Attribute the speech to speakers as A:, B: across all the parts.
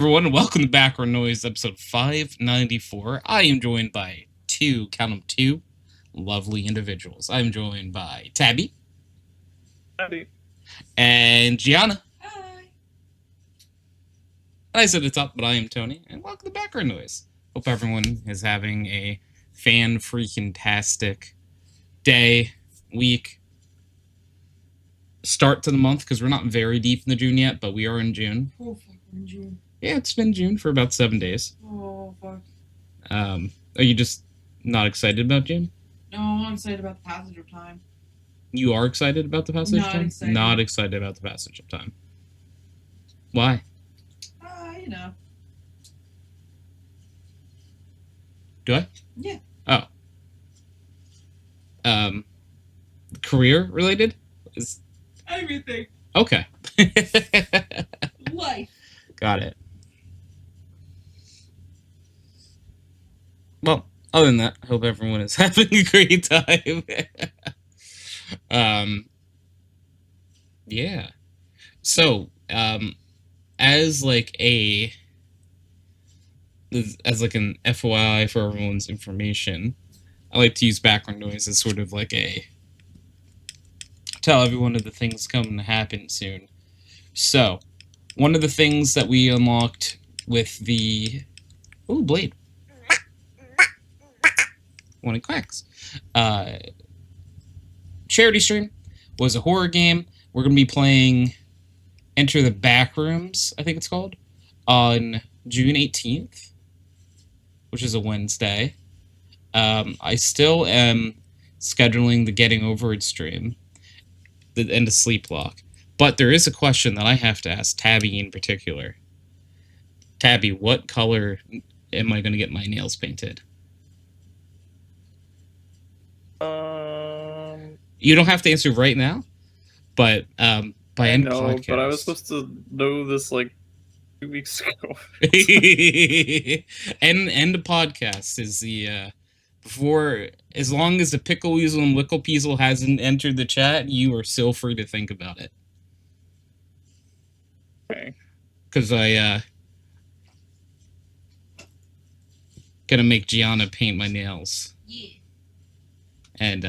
A: Everyone, and welcome to Background Noise, episode 594. I am joined by count them two, lovely individuals. I'm joined by Tabby.
B: Howdy.
A: And Gianna.
C: Hi.
A: I said it's up, but I am Tony, and welcome to Background Noise. Hope everyone is having a fan-freaking-tastic day, week, start to the month, because we're not very deep in the June yet, but we are in June.
C: Oh, fuck, we're in June.
A: Yeah, it's been June for about 7 days.
C: Oh, fuck.
A: Are you just not excited about June?
C: No, I'm excited about the passage of time.
A: You are excited about the passage of
C: Not
A: time?
C: excited.
A: Not excited about the passage of time. Why?
C: You know.
A: Do I?
C: Yeah.
A: Oh. Career related?
C: Everything.
A: Okay.
C: Life.
A: Got it. Well, other than that, I hope everyone is having a great time. Yeah. So, as like an FYI for everyone's information, I like to use background noise as sort of like a tell everyone of the things coming to happen soon. So, one of the things that we unlocked with the blade. When it quacks. Charity stream was a horror game. We're going to be playing Enter the Backrooms, I think it's called, on June 18th, which is a Wednesday. I still am scheduling the Getting Over It stream and the Sleep Lock. But there is a question that I have to ask Tabby in particular. Tabby, what color am I going to get my nails painted? You don't have to answer right now, but by end podcast.
B: But I was supposed to know this like 2 weeks ago.
A: End the podcast is the before, as long as the Pickle Weasel and Wickle Peasel hasn't entered the chat, you are still free to think about it.
B: Okay.
A: Because I gonna make Gianna paint my nails.
C: Yeah.
A: And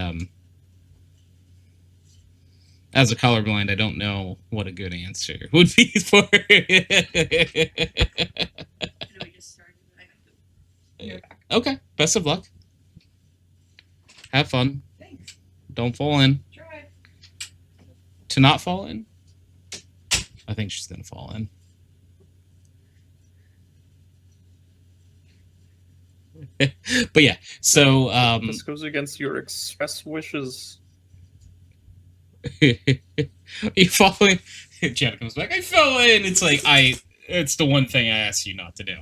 A: as a colorblind, I don't know what a good answer would be for it.
C: I know we just started. I have to.
A: Okay, best of luck. Have fun.
C: Thanks.
A: Don't fall in.
C: Try.
A: To not fall in? I think she's gonna fall in. But yeah, so
B: this goes against your express wishes.
A: You fall in. Gianna comes back. I fell in. It's like it's the one thing I asked you not to do.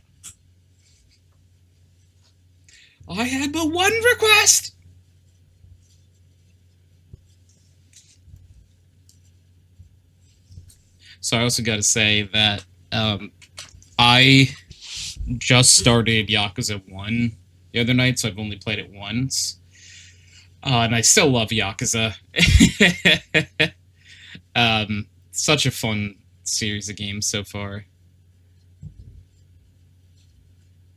A: I had but one request. So I also got to say that I just started Yakuza 1 the other night, so I've only played it once. And I still love Yakuza. Such a fun series of games so far.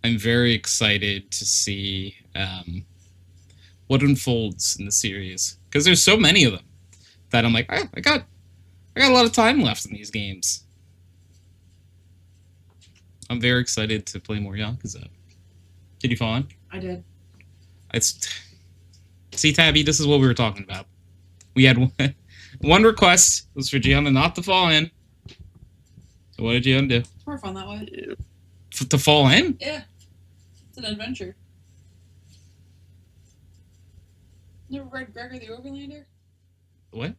A: I'm very excited to see what unfolds in the series, because there's so many of them that I'm like, oh, I got a lot of time left in these games. I'm very excited to play more Yakuza. Did you fall in?
C: I did.
A: See, Tabby, this is what we were talking about. We had one request. It was for Gianna not to fall in. So what did Gianna do?
C: It's more fun that way.
A: To fall in?
C: Yeah. It's an adventure. Never read Gregor the Overlander?
A: What?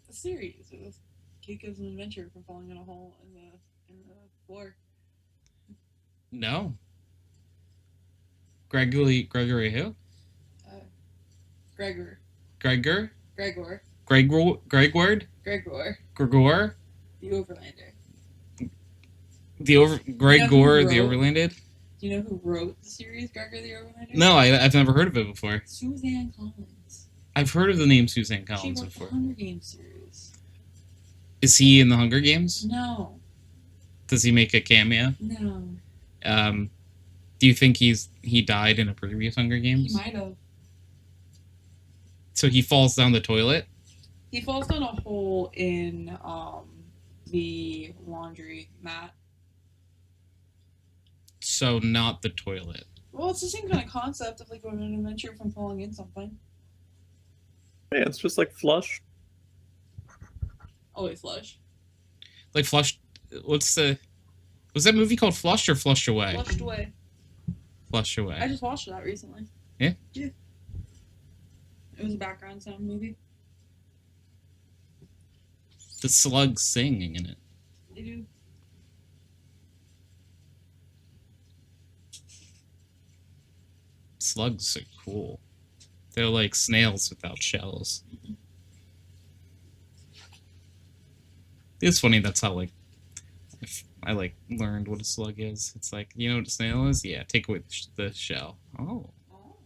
C: The series. It was kid gives an adventure from falling in a hole in the floor.
A: No. Gregory who?
C: Gregor.
A: Gregor?
C: Gregor.
A: Gregward?
C: Gregor.
A: Gregor?
C: The Overlander.
A: Gregor the Overlanded?
C: Do you know who wrote the series Gregor the Overlander?
A: No, I've never heard of it before.
C: Suzanne Collins.
A: I've heard of the name Suzanne Collins
C: she wrote
A: before.
C: The Hunger Games series.
A: Is he in the Hunger Games?
C: No.
A: Does he make a cameo?
C: No.
A: Do you think he died in a previous Hunger
C: He
A: Games?
C: might have.
A: So he falls down the toilet?
C: He falls down a hole in the laundry mat.
A: So not the toilet.
C: Well, it's the same kind of concept of like going on an adventure from falling in something.
B: Yeah, it's just like flush.
C: Oh wait, flush.
A: Like Flush. What's the? Was that movie called Flushed or Flushed Away?
C: Flushed away.
A: Flushed Away.
C: I just watched that recently.
A: Yeah?
C: Yeah. It was a background sound movie.
A: The slugs singing in it.
C: They do.
A: Slugs are cool. They're like snails without shells. It's funny. That's how like I like learned what a slug is. It's like, you know what a snail is? Yeah, take away the shell. Oh.
C: Oh.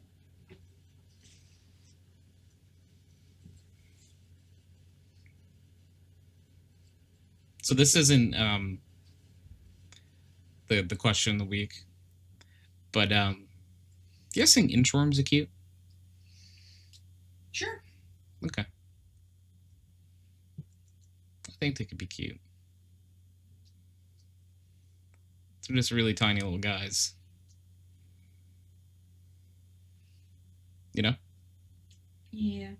A: So this isn't the question of the week, but do you guys think inchworms are cute?
C: Sure.
A: Okay. I think they could be cute. They're just really tiny little guys. You know?
C: Yeah.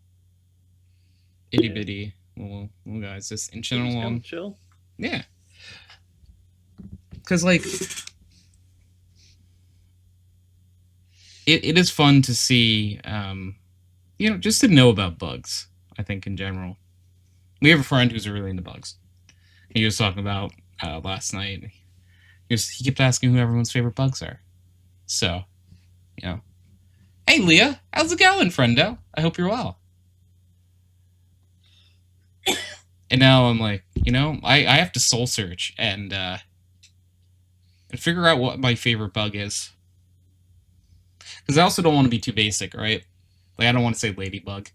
A: Itty bitty little guys just inching
B: Just
A: along.
B: kinda chill.
A: Yeah. Because, like, it is fun to see, you know, just to know about bugs, I think, in general. We have a friend who's really into bugs. He was talking about last night. He kept asking who everyone's favorite bugs are. So, you know. Hey, Leah. How's it going, friendo? I hope you're well. And now I'm like, you know, I have to soul search and figure out what my favorite bug is. Because I also don't want to be too basic, right? Like, I don't want to say ladybug.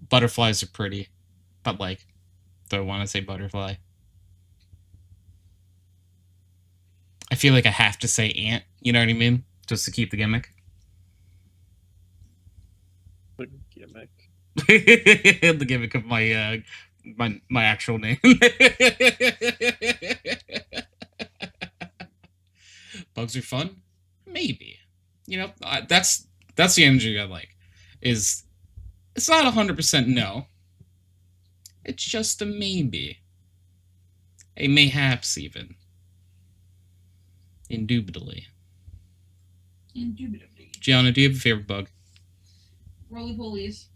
A: Butterflies are pretty. But, like, do I want to say butterfly? I feel like I have to say ant, you know what I mean? Just to keep the gimmick.
B: Like, gimmick.
A: The gimmick of my my actual name. Bugs are fun? Maybe. You know, that's the energy I like. Is it's not 100% no. It's just a maybe. A mayhaps even. Indubitably.
C: Indubitably.
A: Gianna, do you have a favorite bug?
C: Roly polies.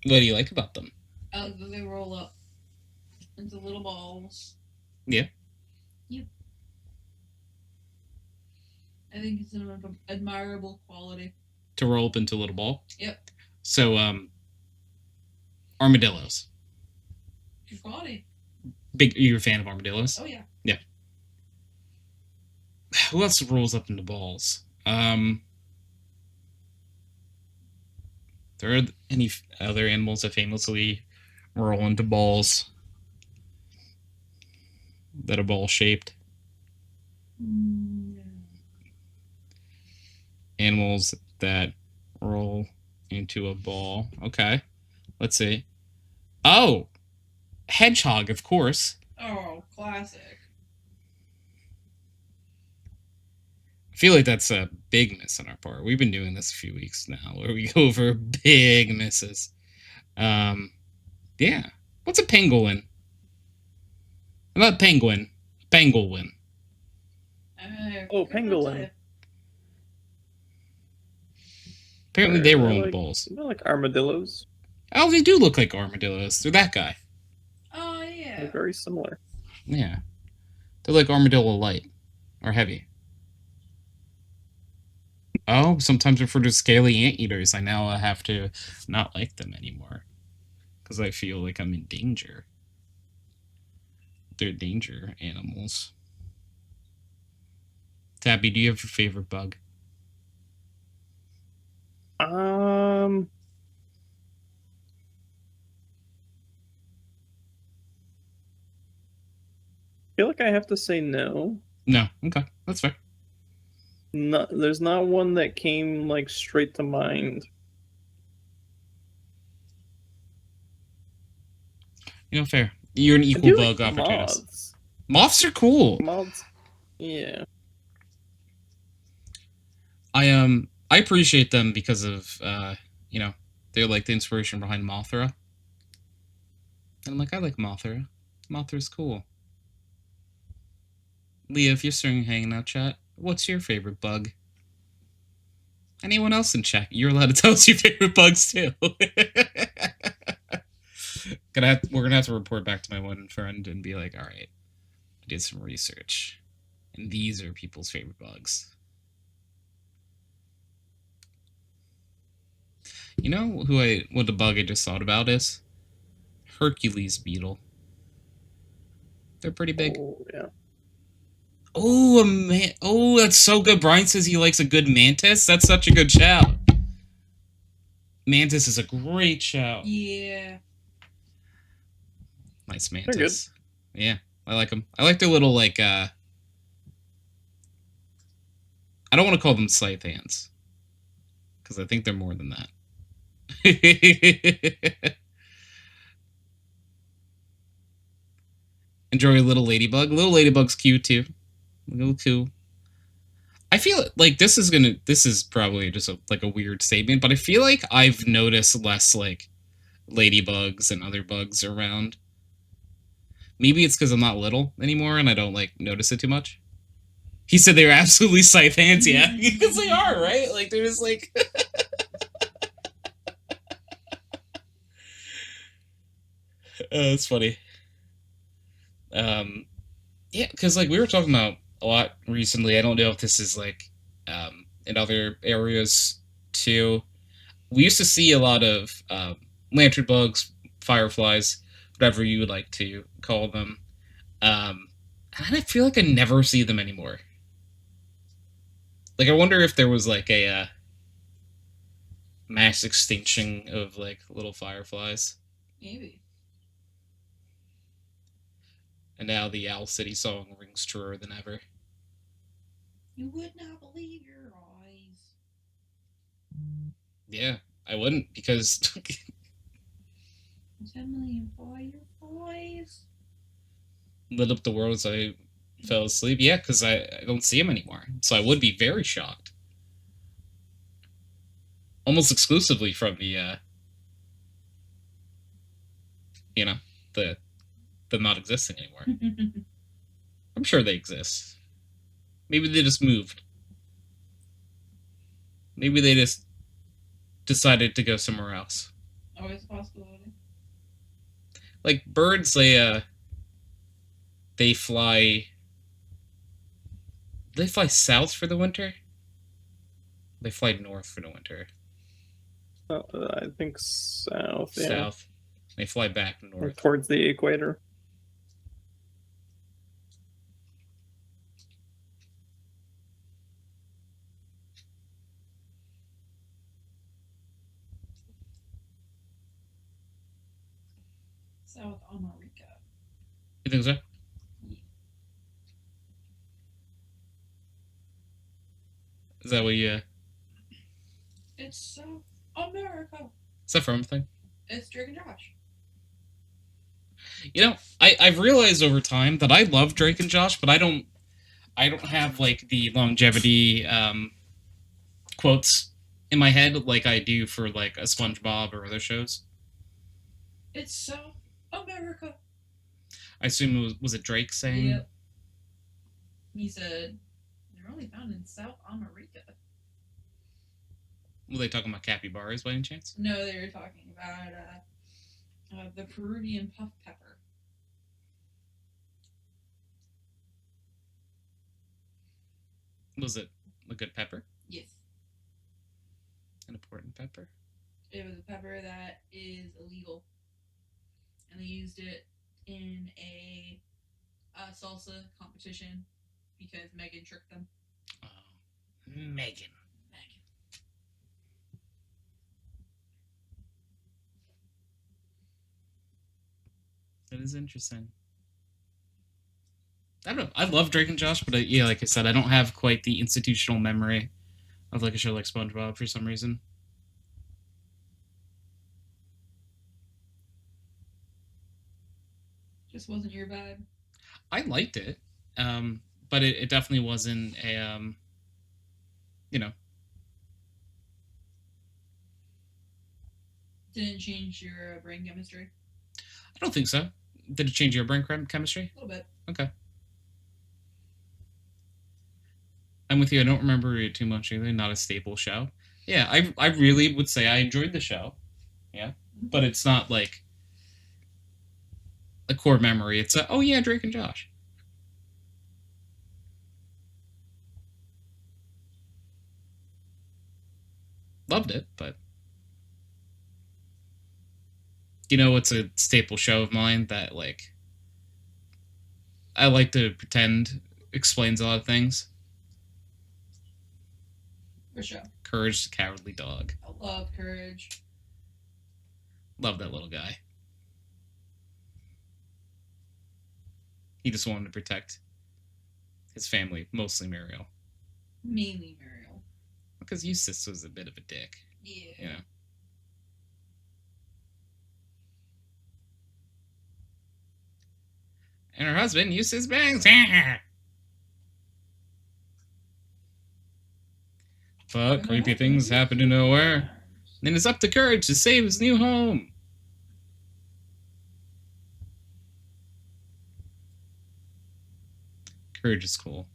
A: What do you like about them?
C: They roll up into little balls.
A: Yeah.
C: Yep. I think it's an admirable quality.
A: To roll up into a little ball?
C: Yep.
A: So, armadillos.
C: Good quality.
A: You're a fan of armadillos?
C: Oh yeah.
A: Yeah. Who else rolls up into balls? There are any other animals that famously roll into balls that are ball shaped?
C: No.
A: Animals that roll into a ball. Okay. Let's see. Oh! Hedgehog, of course.
C: Oh, classic.
A: I feel like that's a big miss on our part. We've been doing this a few weeks now, where we go over big misses. Yeah. What's a pangolin? Not penguin. Pangolin.
B: Oh, pangolin.
A: Apparently they roll into
B: like,
A: balls.
B: They're like armadillos.
A: Oh, they do look like armadillos. They're that guy.
C: Oh yeah.
B: They're very similar.
A: Yeah. They're like armadillo light. Or heavy. Oh, sometimes referred to as scaly anteaters. I now have to not like them anymore. Because I feel like I'm in danger. They're danger animals. Tabby, do you have a favorite bug?
B: feel like I have to say no.
A: No. Okay, that's fair.
B: There's not one that came like straight to mind.
A: Fair. You're an
B: I
A: equal
B: do
A: bug
B: like
A: opportunist.
B: moths.
A: Moths are cool.
B: Moths, yeah.
A: I appreciate them because of they're like the inspiration behind Mothra. And I'm like, I like Mothra. Mothra's cool. Leah, if you're still hanging out, chat, what's your favorite bug? Anyone else in chat? You're allowed to tell us your favorite bugs too. We're gonna have to report back to my one friend and be like, all right, I did some research, and these are people's favorite bugs. You know what the bug I just thought about is? Hercules beetle. They're pretty big.
B: Oh, yeah.
A: Oh, oh, that's so good. Brian says he likes a good mantis. That's such a good shout. Mantis is a great shout.
C: Yeah.
A: Nice
B: They're good.
A: mantis. Yeah, I like them. I like their little like. I don't want to call them scythe ants because I think they're more than that. Enjoy a little ladybug. Little ladybug's cute too. A little cool. I feel like this is probably just a weird statement, but I feel like I've noticed less like ladybugs and other bugs around. Maybe it's because I'm not little anymore and I don't like notice it too much. He said they were absolutely scythe ants, yeah, because they are, right? Like they're just like. It's funny. Yeah, because like we were talking about a lot recently. I don't know if this is like in other areas too. We used to see a lot of lantern bugs, fireflies, whatever you would like to call them. And I feel like I never see them anymore. Like I wonder if there was like a mass extinction of like little fireflies.
C: Maybe.
A: And now the Owl City song rings truer than ever.
C: You would not believe your eyes.
A: Yeah, I wouldn't because
C: 10 million fireflies.
A: lit up the world as I fell asleep. Yeah, because I don't see them anymore. So I would be very shocked. Almost exclusively from the, the not existing anymore. I'm sure they exist. Maybe they just moved. Maybe they just decided to go somewhere else.
C: Always a possibility.
A: Like birds, they fly. Do they fly south for the winter? They fly north for the winter.
B: I think south. Yeah.
A: South. They fly back
B: Or
A: north.
B: towards the equator.
C: South America.
A: You think so?
C: Yeah.
A: Is that what you?
C: It's South America.
A: Is that from a thing?
C: It's Drake and Josh.
A: You know, I've realized over time that I love Drake and Josh, but I don't have like the longevity quotes in my head like I do for like a SpongeBob or other shows.
C: It's South America.
A: I assume was it Drake saying?
C: Yep. He said they're only found in South America.
A: Were they talking about capybaras by any chance?
C: No, they were talking about the Peruvian puff pepper.
A: Was it a good pepper?
C: Yes.
A: An important pepper?
C: It was a pepper that is illegal. And they used it in a salsa competition because Megan tricked them.
A: Oh, Megan. That is interesting. I don't know. I love Drake and Josh, but yeah, like I said, I don't have quite the institutional memory of like a show like SpongeBob for some reason.
C: Just wasn't your vibe.
A: I liked it, but it definitely wasn't a you know.
C: Didn't change your brain chemistry.
A: I don't think so. Did it change your brain chemistry?
C: A little bit.
A: Okay. I'm with you. I don't remember it too much either. Not a staple show. Yeah, I really would say I enjoyed the show. Yeah, but it's not like a core memory. It's oh yeah, Drake and Josh. Loved it, but you know what's a staple show of mine that like I like to pretend explains a lot of things.
C: For sure.
A: Courage the Cowardly Dog.
C: I love Courage.
A: Love that little guy. He just wanted to protect his family, mostly Muriel.
C: Mainly Muriel.
A: Because Eustace was a bit of a dick.
C: Yeah.
A: You know. And her husband, Eustace Banks. But creepy things happen to nowhere. Then it's up to Courage to save his new home. Courage is cool.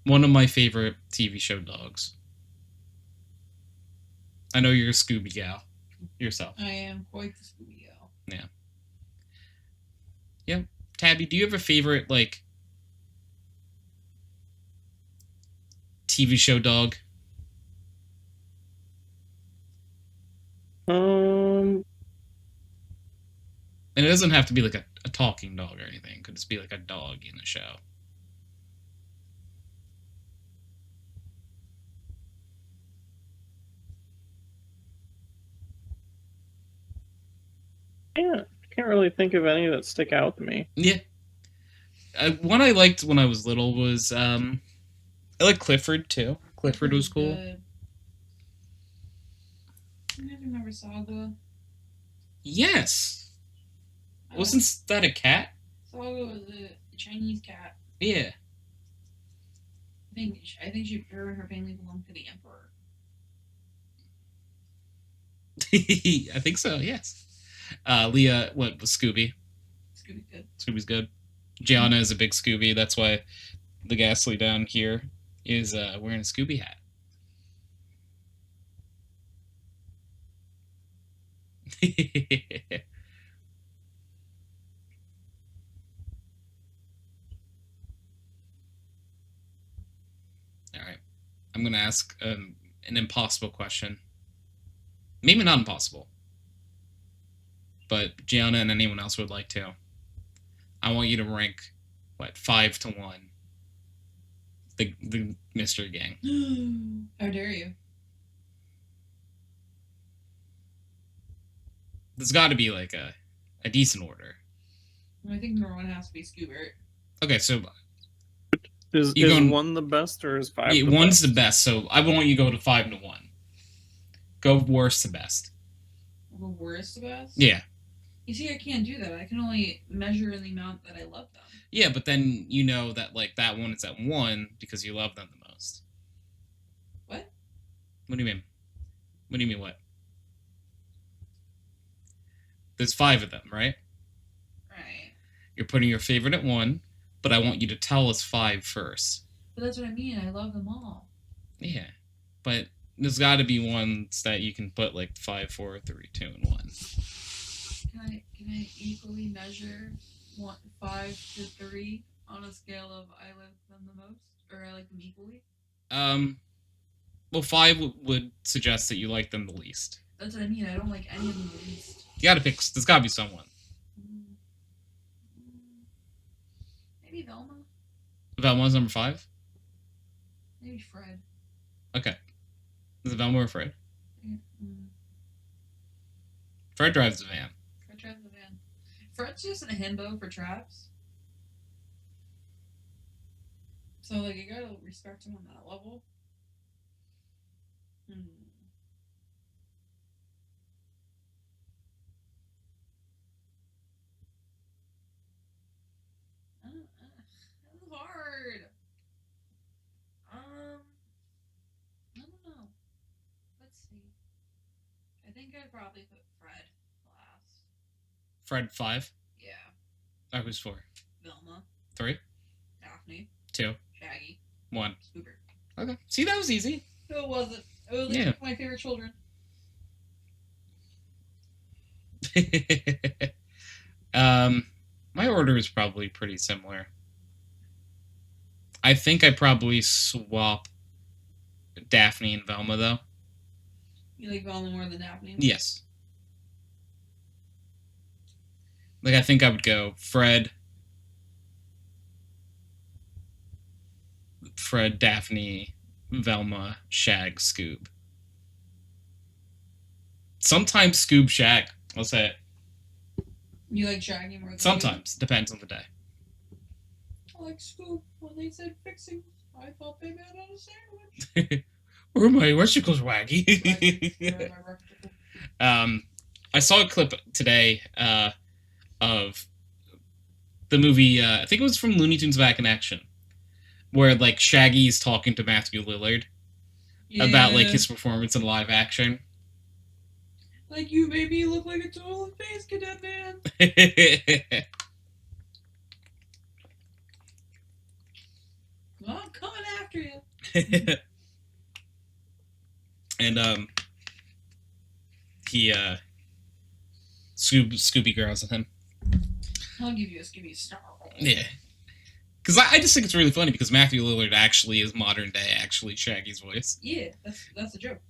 A: One of my favorite TV show dogs. I know you're a Scooby gal yourself.
C: I am quite the Scooby gal.
A: Yeah. Yeah. Tabby, do you have a favorite, like, TV show dog? And it doesn't have to be like a talking dog or anything. It could just be like a dog in the show.
B: Yeah, can't really think of any that stick out to me.
A: Yeah. One I liked when I was little was I like Clifford too. Clifford was cool.
C: Good. You guys remember Saga?
A: Yes. Wasn't that a cat?
C: Saga was a Chinese cat.
A: Yeah.
C: I think her and her family belonged to the emperor.
A: I think so, yes. Leah went with Scooby.
C: Scooby's good.
A: Scooby's good. Gianna is a big Scooby. That's why the Ghastly down here is wearing a Scooby hat. All right. I'm going to ask an impossible question. Maybe not impossible. But Gianna and anyone else would like to. I want you to rank, 5 to 1. The mystery gang.
C: How dare you?
A: There's got to be, like, a decent order.
C: I think number one has to be Scoobert.
A: Okay, so...
B: Is
A: going,
B: 1 the best, or is 5
A: yeah,
B: the
A: 1's
B: best?
A: the best, so I want you to go to 5 to 1. Go worst to best.
C: The worst to best?
A: Yeah.
C: You see, I can't do that. I can only measure in the amount that I love them.
A: Yeah, but then you know that, like, that one is at 1 because you love them the most.
C: What?
A: What do you mean? What do you mean what? There's 5 of them, right?
C: Right.
A: You're putting your favorite at 1, but I want you to tell us 5 first.
C: But that's what I mean. I love them all.
A: Yeah, but there's got to be ones that you can put, like, 5, 4, 3, 2, and 1.
C: Can I equally measure 5 to 3 on a scale of I like them the most, or I like them equally?
A: Well, 5 would suggest that you like them the least.
C: That's what I mean. I don't like any of them the least.
A: You gotta pick. There's gotta be someone.
C: Maybe Velma.
A: Velma's number 5.
C: Maybe Fred.
A: Okay. Is it Velma or Fred?
C: Mm.
A: Fred drives the van.
C: Fred drives the van. Fred's just in a himbo for traps. So, like, you gotta respect him on that level. That's hard. I don't know. Let's see. I think I'd probably put Fred last.
A: Fred 5.
C: Yeah.
A: Oh, who's 4?
C: Velma.
A: 3.
C: Daphne.
A: 2.
C: Shaggy.
A: 1.
C: Scooper.
A: Okay. See, that was easy.
C: No, it wasn't. It was
A: Yeah.
C: my favorite children.
A: My order is probably pretty similar. I think I'd probably swap Daphne and Velma, though.
C: You like Velma more than Daphne?
A: Yes. Like, I think I would go Fred, Daphne, Velma, Shag, Scoob. Sometimes Scoob, Shag. I'll say it.
C: You like Shaggy more than
A: Sometimes. Depends on the day.
C: I like Scoob. When they said fixing, I thought they meant on a sandwich.
A: Where are my vesicles, Waggy?
C: Where are my rectacles?
A: I saw a clip today of the movie, I think it was from Looney Tunes Back in Action, where, like, Shaggy's talking to Matthew Lillard about, like, his performance in live action.
C: Like, you made me look like a total face cadet man. Well, I'm coming after you.
A: And, he, Scooby Girls with him.
C: I'll give you a Scooby star.
A: Yeah. Because I just think it's really funny because Matthew Lillard actually is modern day, actually Shaggy's voice.
C: Yeah, that's a joke.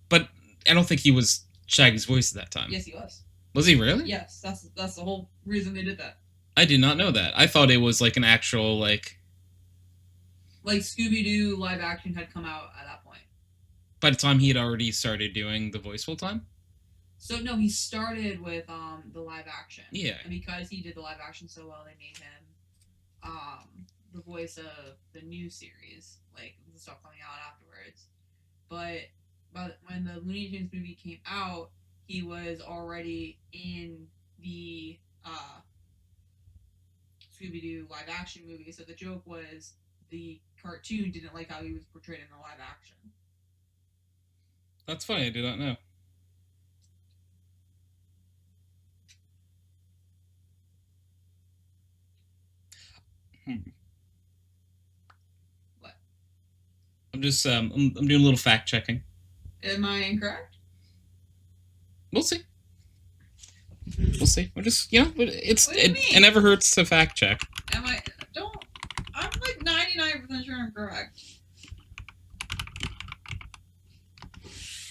A: But I don't think he was Shaggy's voice at that time.
C: Yes, he was.
A: Was he really?
C: Yes, that's the whole reason they did that.
A: I did not know that. I thought it was like an actual, like
C: Scooby-Doo live action had come out at that point.
A: By the time he had already started doing the voice full time?
C: So no, he started with the live action.
A: Yeah.
C: And because he did the live action so well, they made him the voice of the new series, like the stuff coming out afterwards. But when the Looney Tunes movie came out, he was already in the Scooby-Doo live action movie. So the joke was the cartoon didn't like how he was portrayed in the live action.
A: That's funny. I did not know.
C: What?
A: I'm just I'm doing a little fact checking.
C: Am I incorrect?
A: We'll see. We'll see. We're just it never hurts to fact check.
C: I'm like 99% sure I'm correct.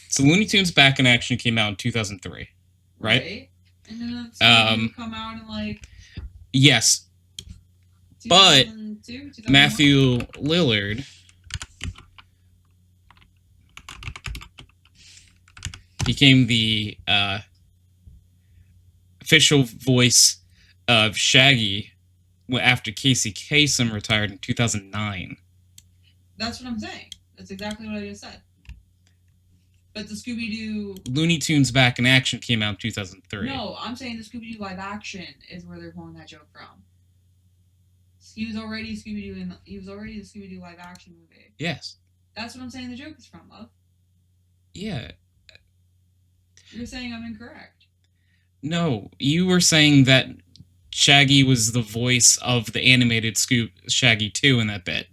A: So Looney Tunes Back in Action came out in 2003, right?
C: And then it's come out in like
A: yes, but
C: 2002,
A: Matthew Lillard became the official voice of Shaggy after Casey Kasem retired in 2009.
C: That's what I'm saying. That's exactly what I just said. But the Scooby-Doo...
A: Looney Tunes Back in Action came out in 2003.
C: No, I'm saying the Scooby-Doo live action is where they're pulling that joke from. He was already Scooby-Doo he was already the Scooby-Doo live action movie.
A: Yes.
C: That's what I'm saying the joke is from, love.
A: Yeah.
C: You're saying I'm incorrect.
A: No, you were saying that Shaggy was the voice of the animated Shaggy 2 in that bit.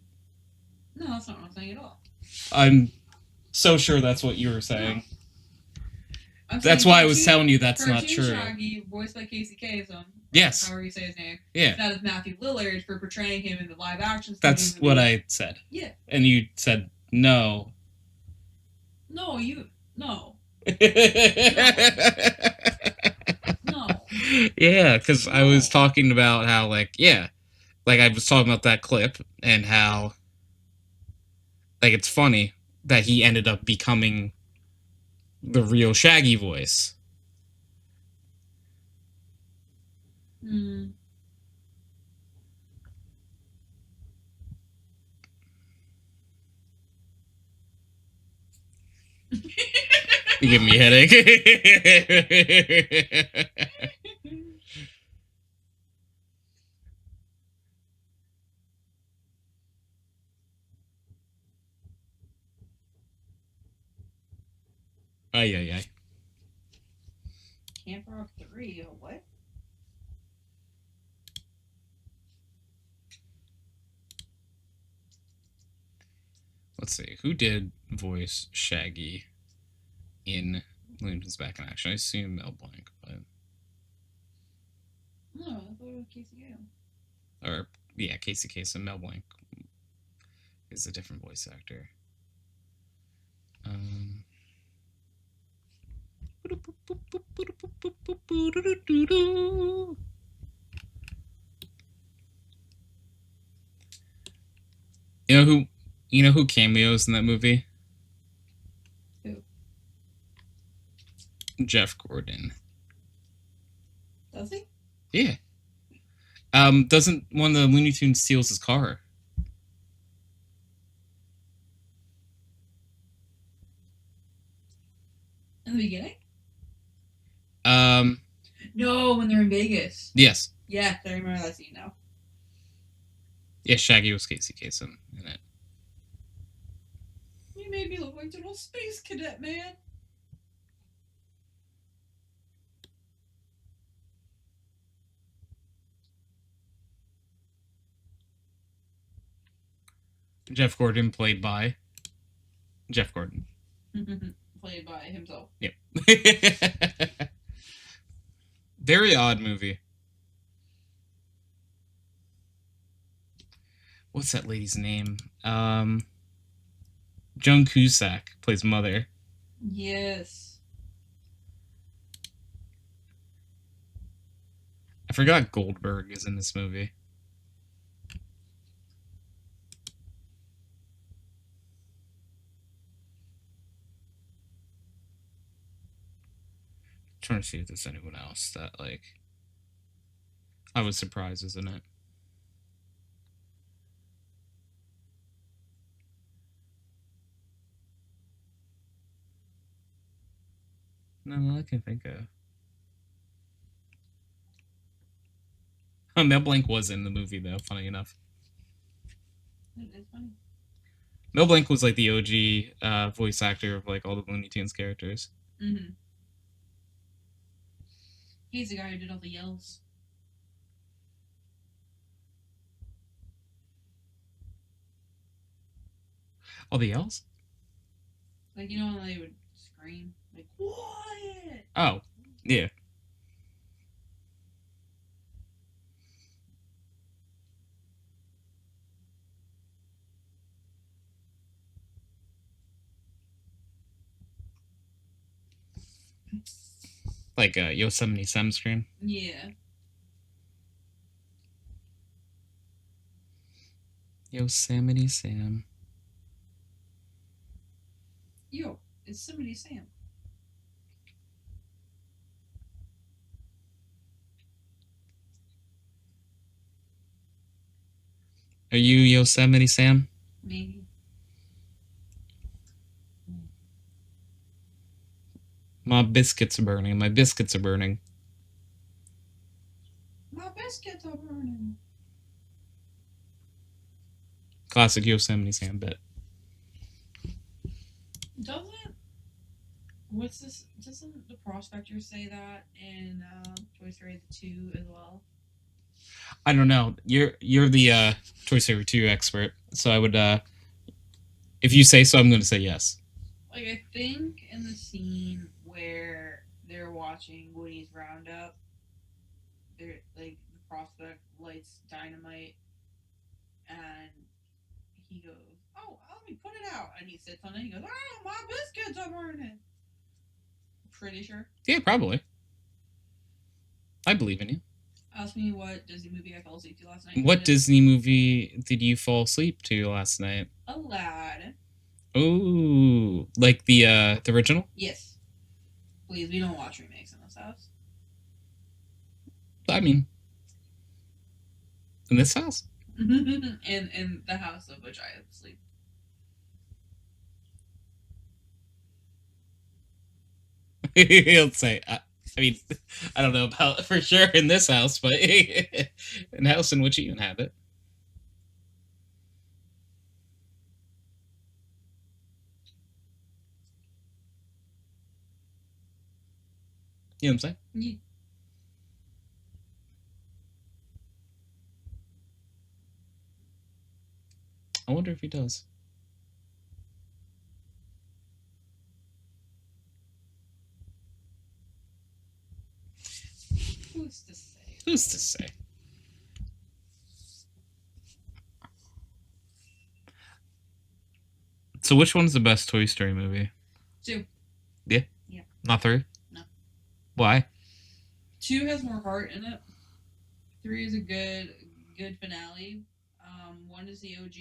C: No, that's not what I'm saying at all.
A: I'm so sure that's what you were saying.
C: No.
A: That's why I was telling you that's not true.
C: Shaggy, voiced by Casey Kasem.
A: Yes.
C: However you say his name.
A: Yeah.
C: That is Matthew Lillard for portraying him in the live action.
A: That's what I said.
C: Yeah.
A: And you said no.
C: No, no. No.
A: Yeah, because I was talking about how, I was talking about that clip and how, it's funny that he ended up becoming the real Shaggy voice.
C: Hmm.
A: You give me a headache. Ay, ay, ay.
C: Camp Rock 3, what?
A: Let's see. Who did voice Shaggy in Looney Tunes Back in Action? I assume Mel Blanc, but...
C: No, I thought it was Casey Gale.
A: Or, yeah, Casey Kasem. Mel Blanc is a different voice actor. You know who cameos in that movie?
C: Who?
A: Jeff Gordon.
C: Does he?
A: Yeah. Doesn't one of the Looney Tunes steals his car?
C: In the beginning?
A: Um,
C: No, when they're in Vegas.
A: yes.
C: Yeah, I remember that scene now.
A: Yeah, Shaggy was Casey Kasem in it.
C: You made me look like a little space cadet, man.
A: Jeff Gordon played by Jeff Gordon.
C: Played by himself.
A: Yep. Very odd movie. What's that lady's name? Joan Cusack plays Mother.
C: Yes.
A: I forgot Goldberg is in this movie. Trying to see if there's anyone else that, like, I was surprised is in it. No, I can think of. Mel Blanc was in the movie, though, funny enough.
C: It is funny.
A: Mel Blanc was, like, the OG voice actor of, like, all the Looney Tunes characters.
C: Mm-hmm. He's the guy who did all the yells.
A: All the yells?
C: Like, you know when they would scream? Like, quiet!
A: Oh, yeah. Like Yosemite Sam scream.
C: Yeah.
A: Yosemite Sam.
C: Yo, it's somebody Sam.
A: Are you Yosemite Sam?
C: Maybe.
A: My biscuits are burning. My biscuits are burning.
C: My biscuits are burning.
A: Classic Yosemite Sam bit.
C: Doesn't what's this? Doesn't the Prospector say that in Toy Story 2 as well?
A: I don't know. You're the Toy Story 2 expert, so I would if you say so, I'm going to say yes.
C: Like, I think in the scene where they're watching Woody's Roundup, they're like the Prospect lights dynamite, and he goes, "Oh, let me put it out," and he sits on it. He goes, "Oh, my biscuits are burning." Pretty sure.
A: Yeah, probably. I believe in you.
C: Ask me what Disney movie I fell asleep to last night.
A: What Disney movie did you fall asleep to last night?
C: Aladdin.
A: Oh, like the original?
C: Yes. Please, we don't watch remakes in this house.
A: I mean, In this house?
C: in the house of which I sleep.
A: He'll say, I mean, I don't know about for sure in this house, but in the house in which you inhabit. You know what I'm saying?
C: Yeah.
A: I wonder if he does.
C: Who's to say?
A: Who's to say? So which one's the best Toy Story movie?
C: 2.
A: Yeah?
C: Yeah.
A: Not 3?
C: No.
A: Why?
C: 2 has more heart in it. 3 is a good finale. 1 is the OG,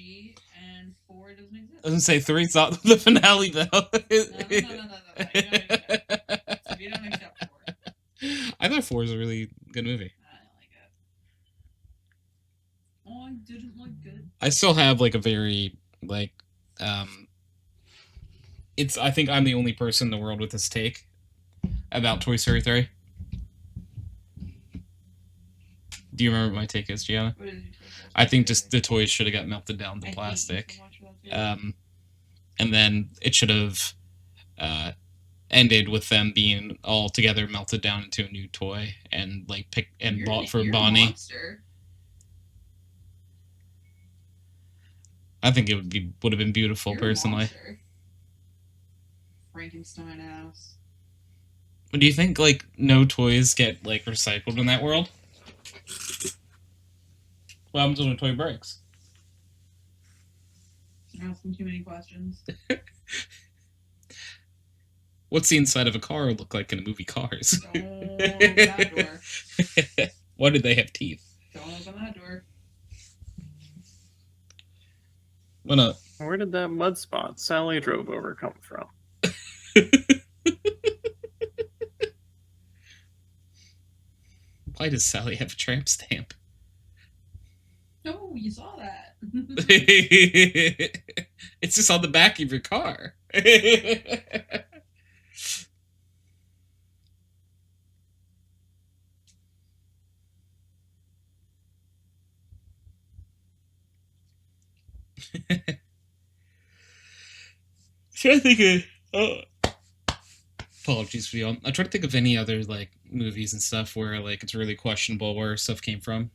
C: and 4 doesn't exist.
A: I was gonna say 3's not the finale though.
C: No. You don't accept 4.
A: I thought 4 is a really good movie.
C: I don't like it. Oh, I didn't like it.
A: I still have like a very like it's I think I'm the only person in the world with this take about Toy Story 3. Do you remember what my take is, Gianna?
C: What did you take?
A: I think just the toys should have got melted down to
C: I hate you
A: plastic.
C: so much for that too.
A: And then it should have ended with them being all together melted down into a new toy and like picked and bought for
C: You're a
A: Bonnie.
C: monster.
A: I think it would have been beautiful
C: You're a
A: personally.
C: monster. Frankenstein ass.
A: But do you think like no toys get like recycled in that world? What happens when a toy breaks?
C: You're asking too many questions.
A: What's the inside of a car look like in a movie Cars?
C: Don't open that door.
A: Why did they have teeth?
C: Don't open that door.
A: Why not?
B: Where did that mud spot Sally drove over come from?
A: Why does Sally have a tramp stamp?
C: No, you saw that.
A: It's just on the back of your car. Trying to think of apologies for y'all. I'm trying to think of any other like movies and stuff where like it's really questionable where stuff came from.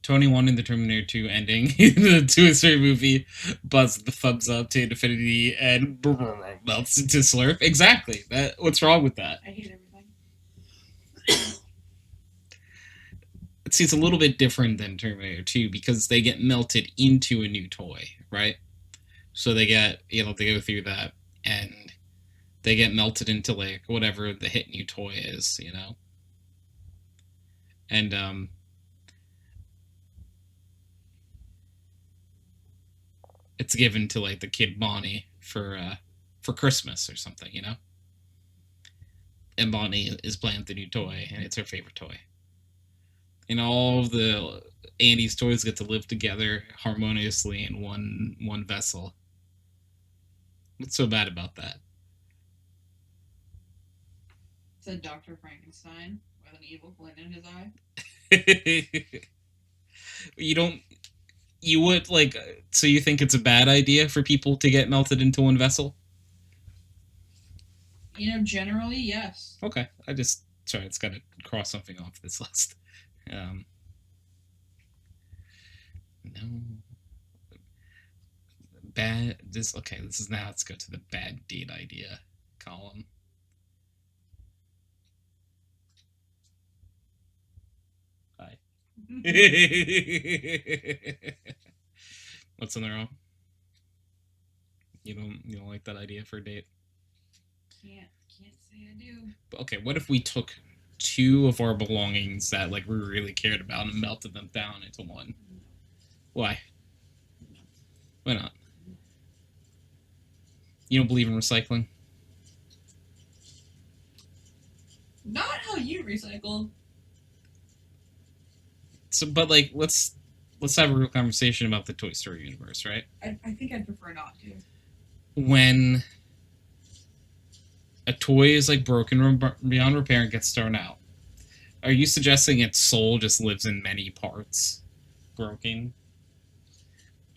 A: 21 in the Terminator 2 ending the Toy Story movie buzz the thumbs up to infinity and melts into slurp. Exactly. That what's wrong with that?
C: I hate everything.
A: See, it's a little bit different than Terminator 2 because they get melted into a new toy, right? So they get, they go through that and they get melted into like whatever the hit new toy is, And it's given to like the kid Bonnie for Christmas or something, And Bonnie is playing with the new toy and it's her favorite toy. And all of the Andy's toys get to live together harmoniously in one vessel. What's so bad about that?
C: Said Dr. Frankenstein with an evil glint in his eye.
A: You would like, so you think it's a bad idea for people to get melted into one vessel?
C: Generally, yes.
A: Okay, sorry, it's got to cross something off this list. No. Let's go to the bad date idea column. Hi. What's in the wrong? You don't like that idea for a date?
C: Can't say I do.
A: But okay, what if we took 2 of our belongings that like we really cared about and melted them down into one? Why? Why not? You don't believe in recycling?
C: Not how you recycle.
A: So, but like, let's let's have a real conversation about the Toy Story universe, right?
C: I think I'd prefer not to.
A: When a toy is like broken beyond repair and gets thrown out, are you suggesting its soul just lives in many parts, broken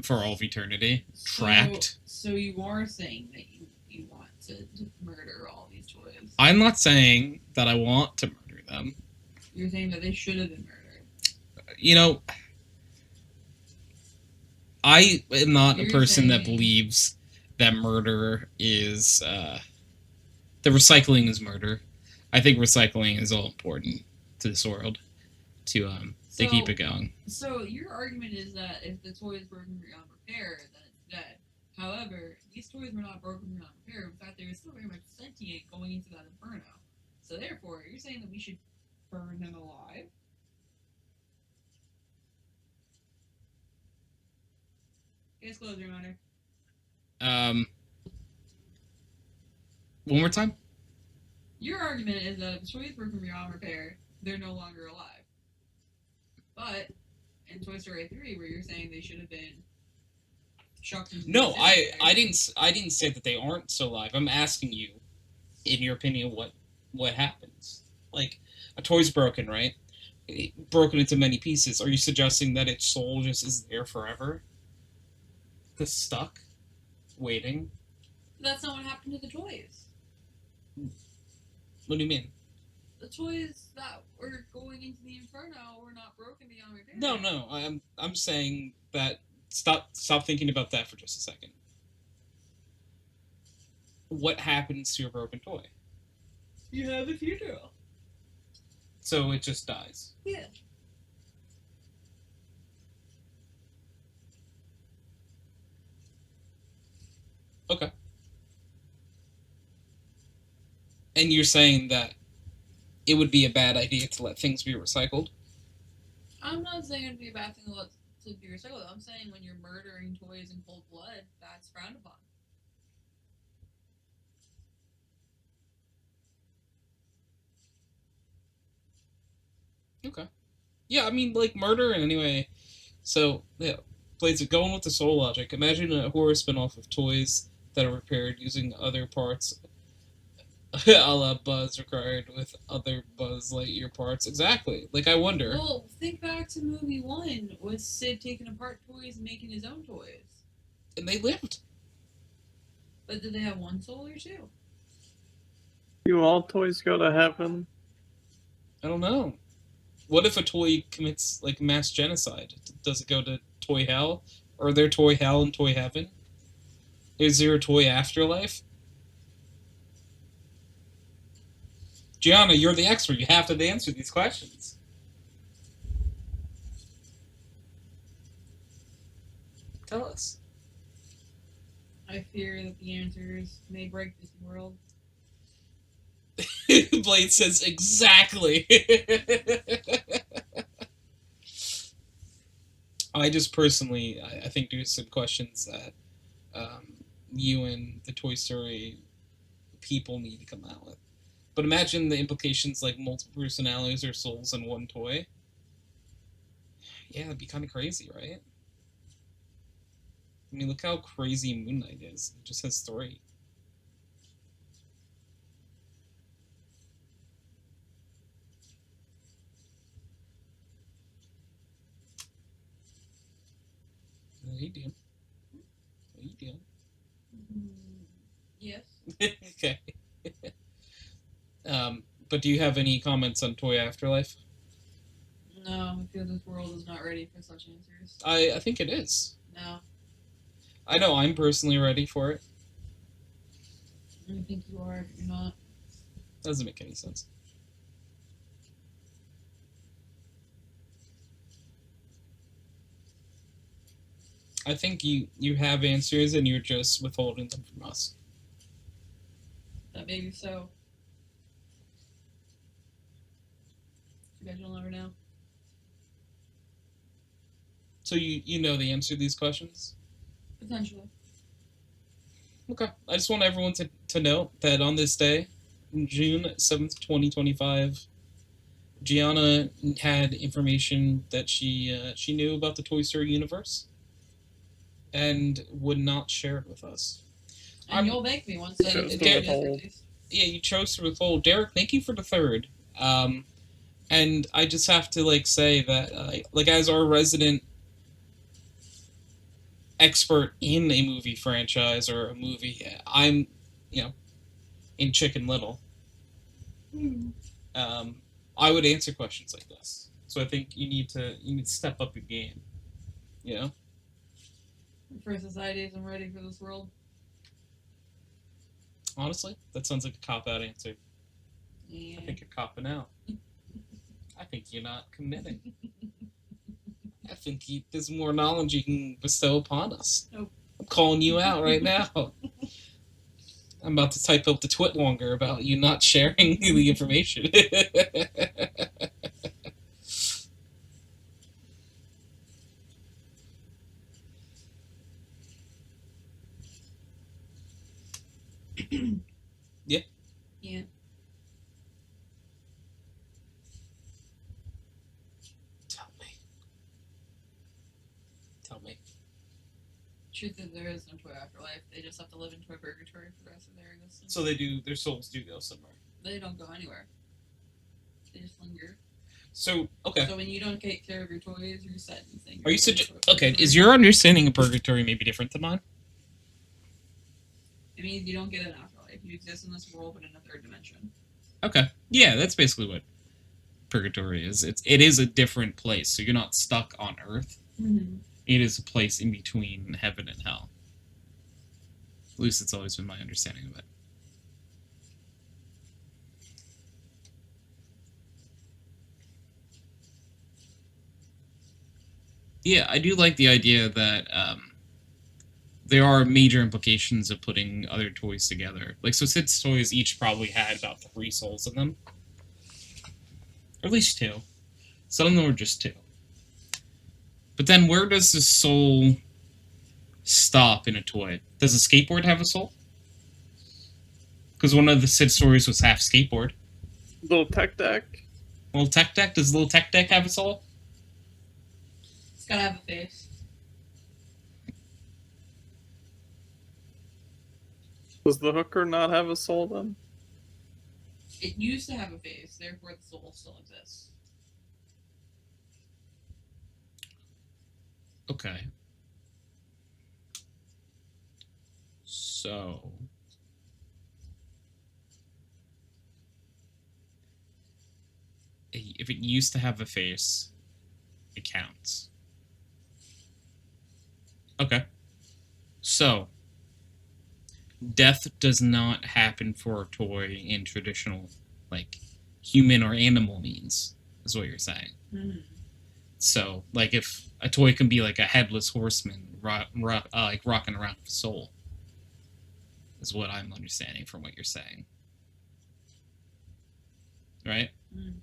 A: for all of eternity, trapped?
C: So you are saying that you want to murder all these toys?
A: I'm not saying that I want to murder them.
C: You're saying that they should have been murdered.
A: You know, I am not a
C: You're
A: person that
C: saying-
A: believes that murder is the recycling is murder. I think recycling is all important to this world to keep it going.
C: So your argument is that if the toy is broken beyond repair, then it's dead. However, these toys were not broken beyond repair. In fact, they were still very much sentient going into that inferno. So therefore, you're saying that we should burn them alive? Case closed, Your Honor.
A: One more time.
C: Your argument is that if the toys broken beyond repair, they're no longer alive. But in Toy Story 3, where you're saying they should have been chucked into
A: No,
C: the
A: I didn't say that they aren't so alive. I'm asking you, in your opinion, what happens? Like, a toy's broken, right? Broken into many pieces. Are you suggesting that its soul just is there forever? Just stuck, waiting.
C: That's not what happened to the toys.
A: What do you mean?
C: The toys that were going into the inferno were not broken beyond repair.
A: No. I'm saying that stop thinking about that for just a second. What happens to a broken toy?
C: You have a funeral.
A: So it just dies.
C: Yeah.
A: Okay. And you're saying that it would be a bad idea to let things be recycled?
C: I'm not saying it'd be a bad thing to be recycled. I'm saying when you're murdering toys in cold blood, that's frowned upon.
A: Okay. Yeah, I mean, like, murder in any way. So, yeah, Blades, going with the soul logic. Imagine a horror spin-off of toys that are repaired using other parts, a la Buzz required with other Buzz Lightyear parts. Exactly. Like, I wonder.
C: Well, think back to movie 1 with Sid taking apart toys and making his own toys.
A: And they lived.
C: But did they have one soul or two?
B: Do all toys go to heaven?
A: I don't know. What if a toy commits, like, mass genocide? Does it go to toy hell? Or are there toy hell and toy heaven? Is there a toy afterlife? Gianna, you're the expert. You have to answer these questions. Tell us.
C: I fear that the answers may break this world.
A: Blade says exactly. I just personally, I think there's some questions that you and the Toy Story people need to come out with. But imagine the implications like multiple personalities or souls in one toy. Yeah, it'd be kind of crazy, right? I mean, look how crazy Moon Knight is. It just has 3. What are you doing? What are you doing?
C: Yes.
A: Okay. But do you have any comments on Toy Afterlife?
C: No, I feel this world is not ready for such answers.
A: I think it is.
C: No.
A: I know I'm personally ready for it.
C: I think you are, but you're not.
A: Doesn't make any sense. I think you have answers and you're just withholding them from us.
C: That may be so. You guys will never know.
A: So you know the answer to these questions?
C: Potentially.
A: Okay. I just want everyone to know that on this day, June 7th, 2025, Gianna had information that she knew about the Toy Story universe and would not share it with us.
C: And you'll thank me once I
B: Chose
C: get
B: to
C: it
B: withhold.
C: released.
A: Yeah, you chose to withhold. Derek, thank you for the third. And I just have to like say that like as our resident expert in a movie franchise or a movie, I'm in Chicken Little. I would answer questions like this. So I think you need to step up your game. You know?
C: For societies, I'm ready for this world.
A: Honestly, that sounds like a cop-out answer.
C: Yeah.
A: I think you're copping out. I think you're not committing. I think there's more knowledge you can bestow upon us.
C: Nope.
A: I'm calling you out right now. I'm about to type up the twit longer about you not sharing the information. Yeah.
C: Yeah.
A: Tell me.
C: Truth is, there is no toy afterlife. They just have to live in toy purgatory for the rest of their existence.
A: So they do. Their souls do go somewhere.
C: They don't go anywhere. They just linger.
A: So okay.
C: So when you don't take care of your toys, you're sentencing.
A: Are you okay? Is your understanding of purgatory maybe different than mine?
C: It means you don't get an afterlife. You exist in this world, but in a third dimension.
A: Okay. Yeah, that's basically what purgatory is. It is a different place, so you're not stuck on Earth.
C: Mm-hmm.
A: It is a place in between heaven and hell. At least it's always been my understanding of it. Yeah, I do like the idea that there are major implications of putting other toys together. Like, so Sid's toys each probably had about 3 souls in them. Or at least 2. Some of them were just 2. But then where does the soul stop in a toy? Does a skateboard have a soul? Because one of the Sid stories was half skateboard.
B: Little tech deck.
A: Little tech deck? Does little tech deck have a soul?
C: It's gotta have a face.
B: Does the hooker not have a soul then?
C: It used to have a face, therefore the soul still exists.
A: Okay. So... if it used to have a face, it counts. Okay. So, death does not happen for a toy in traditional, like, human or animal means, is what you're saying.
C: Mm-hmm.
A: So, like, if a toy can be like a headless horseman, like rocking around with a soul, is what I'm understanding from what you're saying. Right?
C: Mm.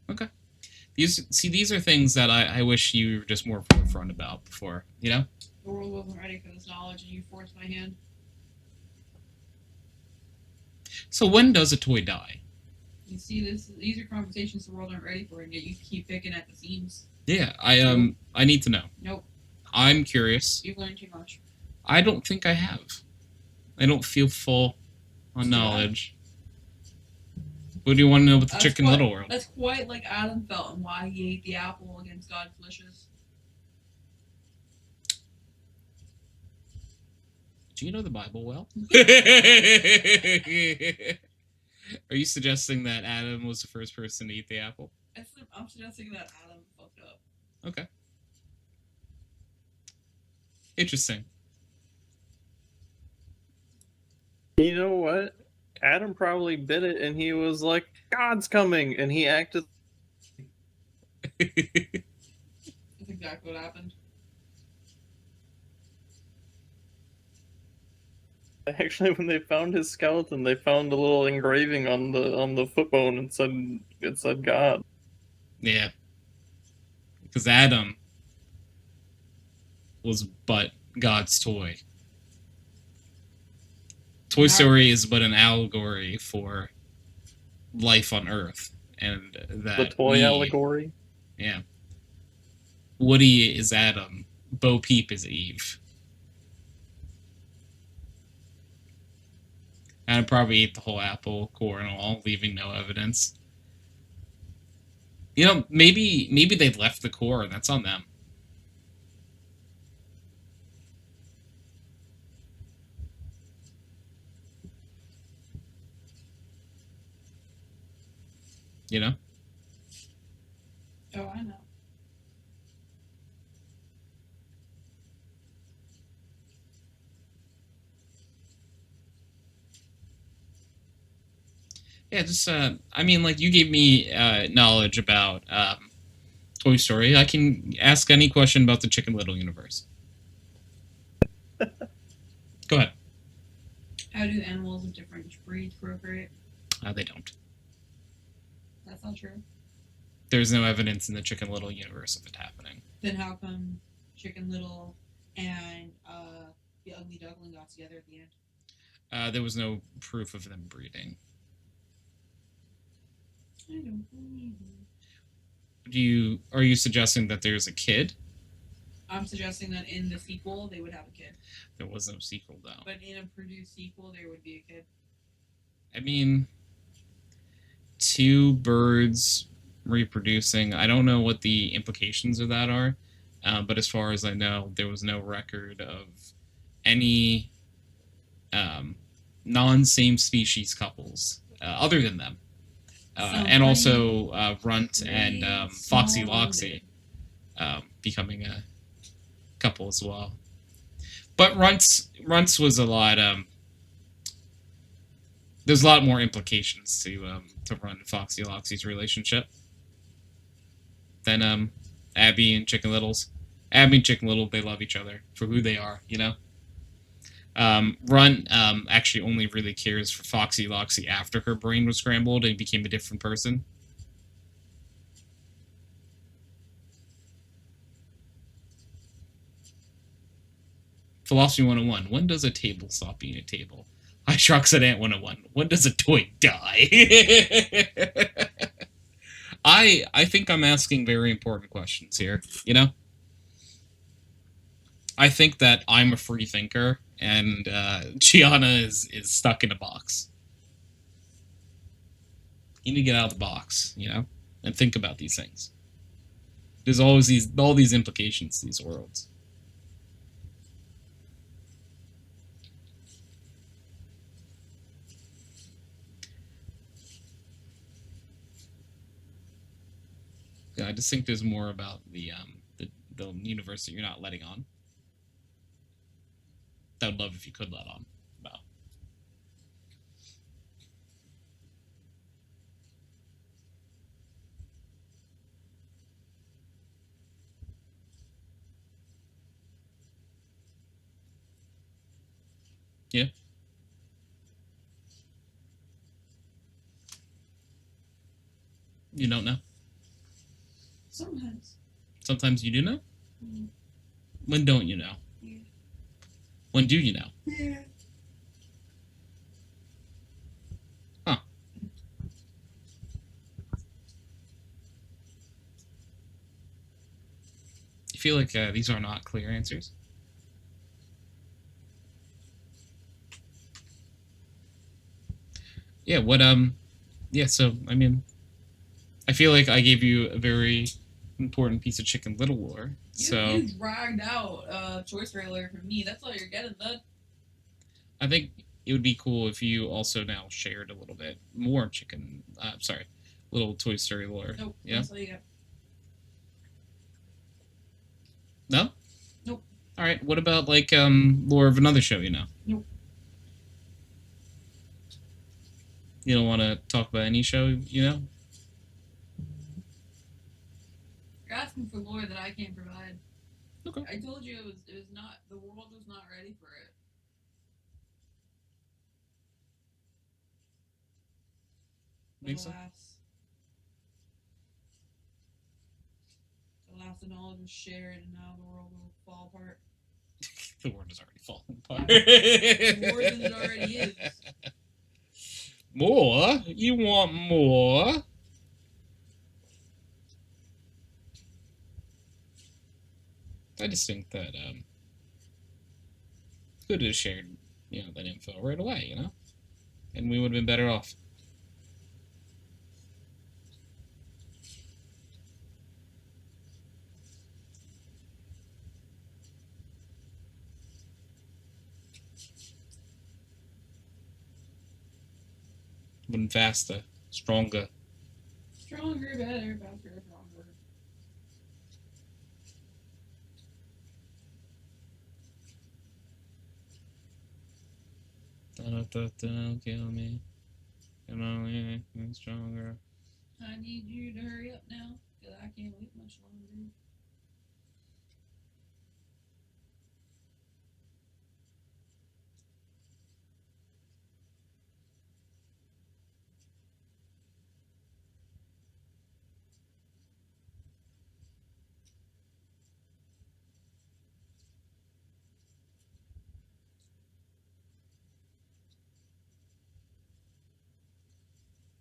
A: Okay. These are things that I wish you were just more forefront about before, you know?
C: The world wasn't ready for this knowledge, and you forced my hand.
A: So when does a toy die?
C: You see, these are conversations the world aren't ready for, and yet you keep picking at the seams.
A: Yeah, I need to know.
C: Nope.
A: I'm curious.
C: You've learned too much.
A: I don't think I have. I don't feel full on knowledge. What do you want to know about the Chicken Little world?
C: That's quite like Adam felt and why he ate the apple against God's wishes.
A: Do you know the Bible well? Are you suggesting that Adam was the first person to eat the apple?
C: I'm suggesting that Adam fucked up.
A: Okay. Interesting.
B: You know what? Adam probably bit it and he was like, God's coming! And he acted.
C: That's exactly what happened.
B: Actually, when they found his skeleton, they found a little engraving on the foot bone and said God.
A: Yeah. Because Adam was but God's toy. Toy Story is but an allegory for life on Earth, and that
B: The toy allegory.
A: Yeah. Woody is Adam. Bo Peep is Eve. And I probably ate the whole apple, core and all, leaving no evidence. You know, maybe they left the core, and that's on them. You know?
C: Oh, I know.
A: Yeah, just, I mean, like, you gave me knowledge about Toy Story. I can ask any question about the Chicken Little universe. Go ahead.
C: How do animals of different breeds procreate?
A: They don't.
C: That's not true.
A: There's no evidence in the Chicken Little universe of it happening.
C: Then how come Chicken Little and the Ugly Duckling got together at the end?
A: There was no proof of them breeding.
C: I don't believe you.
A: Are you suggesting that there's a kid?
C: I'm suggesting that in the sequel they would have a kid.
A: There was no sequel, though.
C: But in a produced sequel there would be a kid.
A: I mean, two birds reproducing. I don't know what the implications of that are, but as far as I know, there was no record of any non-same species couples other than them. And also Runt and Foxy Loxy becoming a couple as well. But Runt's was a lot. There's a lot more implications to Runt and Foxy Loxy's relationship than Abby and Chicken Little's. Abby and Chicken Little, they love each other for who they are, you know. Runt actually only really cares for Foxy Loxy after her brain was scrambled and became a different person. Philosophy 101. When does a table stop being a table? HydroxideAnt 101. When does a toy die? I think I'm asking very important questions here, you know? I think that I'm a free thinker, and Gianna is stuck in a box. You need to get out of the box, you know, and think about these things. There's always all these implications to these worlds. Yeah, I just think there's more about the universe that you're not letting on. I would love if you could let on about. Yeah. You don't know?
C: Sometimes.
A: Sometimes you do know?
C: Mm.
A: When don't you know?
C: Yeah.
A: When do you know?
C: Yeah.
A: Huh. You feel like these are not clear answers? Yeah, yeah, so, I mean, I feel like I gave you a very important piece of Chicken Little lore, so...
C: You dragged out Choice Trailer from me. That's all you're getting, bud.
A: I think it would be cool if you also now shared a little bit more little Toy Story lore.
C: Nope,
A: yeah?
C: that's all you get.
A: No?
C: Nope.
A: Alright, what about, like, lore of another show you know?
C: Nope.
A: You don't want to talk about any show, you know?
C: asking for lore that I can't provide.
A: Okay.
C: I told you it was not, the world was not ready for it. But
A: Makes sense.
C: Alas, the knowledge was shared, and now the world will fall apart.
A: The world is already falling apart.
C: More than it already is.
A: More? You want more? I just think that could have shared, that info right away, and we would have been better off. Been faster, stronger.
C: Stronger, better, faster, stronger.
A: Don't kill me. Come on, I'm stronger.
C: I need you to hurry up now, because I can't wait much longer.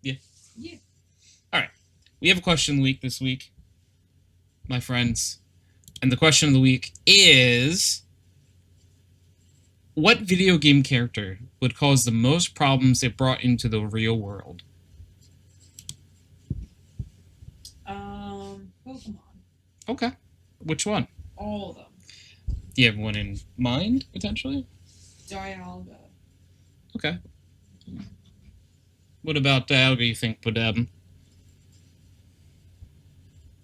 A: Yeah.
C: Yeah.
A: All right. We have a question of the week this week, my friends. And the question of the week is, what video game character would cause the most problems if brought into the real world?
C: Pokemon.
A: Okay. Which one?
C: All of them.
A: Do you have one in mind, potentially?
C: Dialga.
A: Okay. What about Dialga, you think, would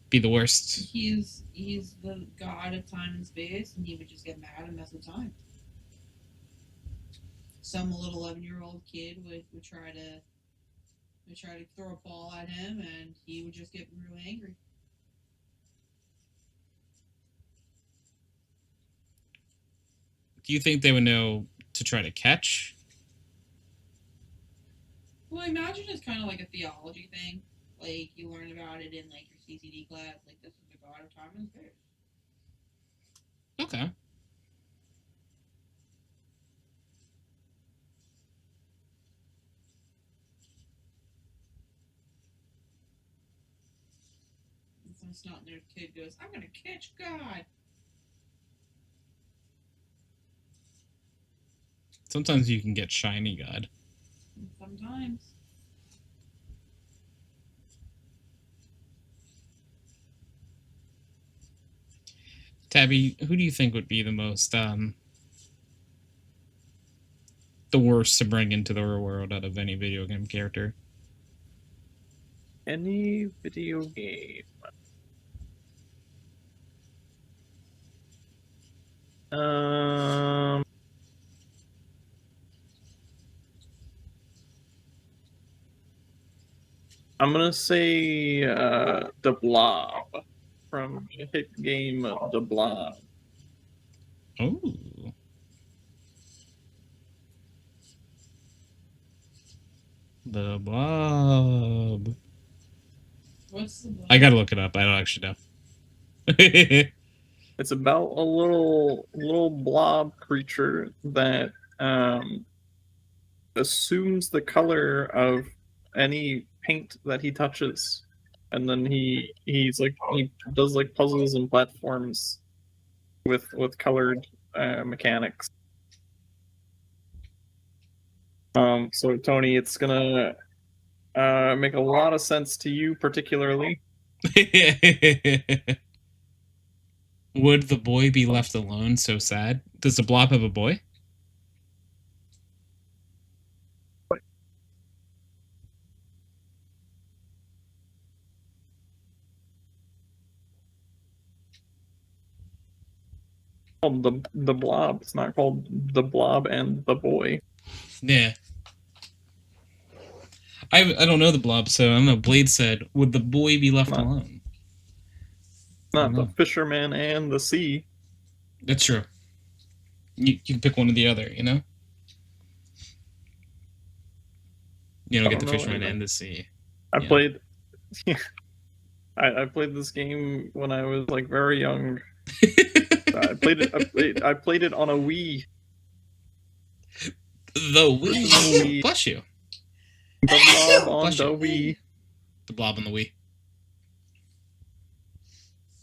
A: be the worst?
C: He's the god of time and space, and he would just get mad and mess with time. Some little 11-year-old kid would try to throw a ball at him, and he would just get really angry.
A: Do you think they would know to try to catch?
C: Well, imagine it's kind of like a theology thing. Like, you learn about it in, like, your CCD class. Like, this is the god of time and space.
A: Okay.
C: And some snot-nosed kid goes, I'm gonna catch God.
A: Sometimes you can get shiny God.
C: Sometimes.
A: Tabby, who do you think would be the most, the worst to bring into the real world out of any video game character?
B: Any video game. I'm gonna say the Blob from the hit game The Blob.
A: Oh. The Blob.
C: What's the blob?
A: I gotta look it up. I don't actually know.
B: It's about a little blob creature that assumes the color of any paint that he touches, and then he does like puzzles and platforms with colored mechanics. So Tony, it's gonna make a lot of sense to you particularly.
A: Would the boy be left alone so sad? Does the Blob have a boy?
B: Called the Blob. It's not called the Blob and the Boy.
A: Yeah. I don't know the Blob, so I don't know. Blade said, would the boy be left alone?
B: Not the
A: know.
B: fisherman and the sea.
A: That's true. You can pick one or the other, you know? You don't
B: I
A: get
B: don't
A: the
B: know
A: fisherman
B: anything.
A: and the sea.
B: I
A: Yeah.
B: played. I played this game when I was like very young. I played it. I played it on a Wii.
A: The Wii.
B: Wii.
A: Bless you.
B: The blob on
A: Bless
B: the
A: you.
B: Wii.
A: The blob on the Wii.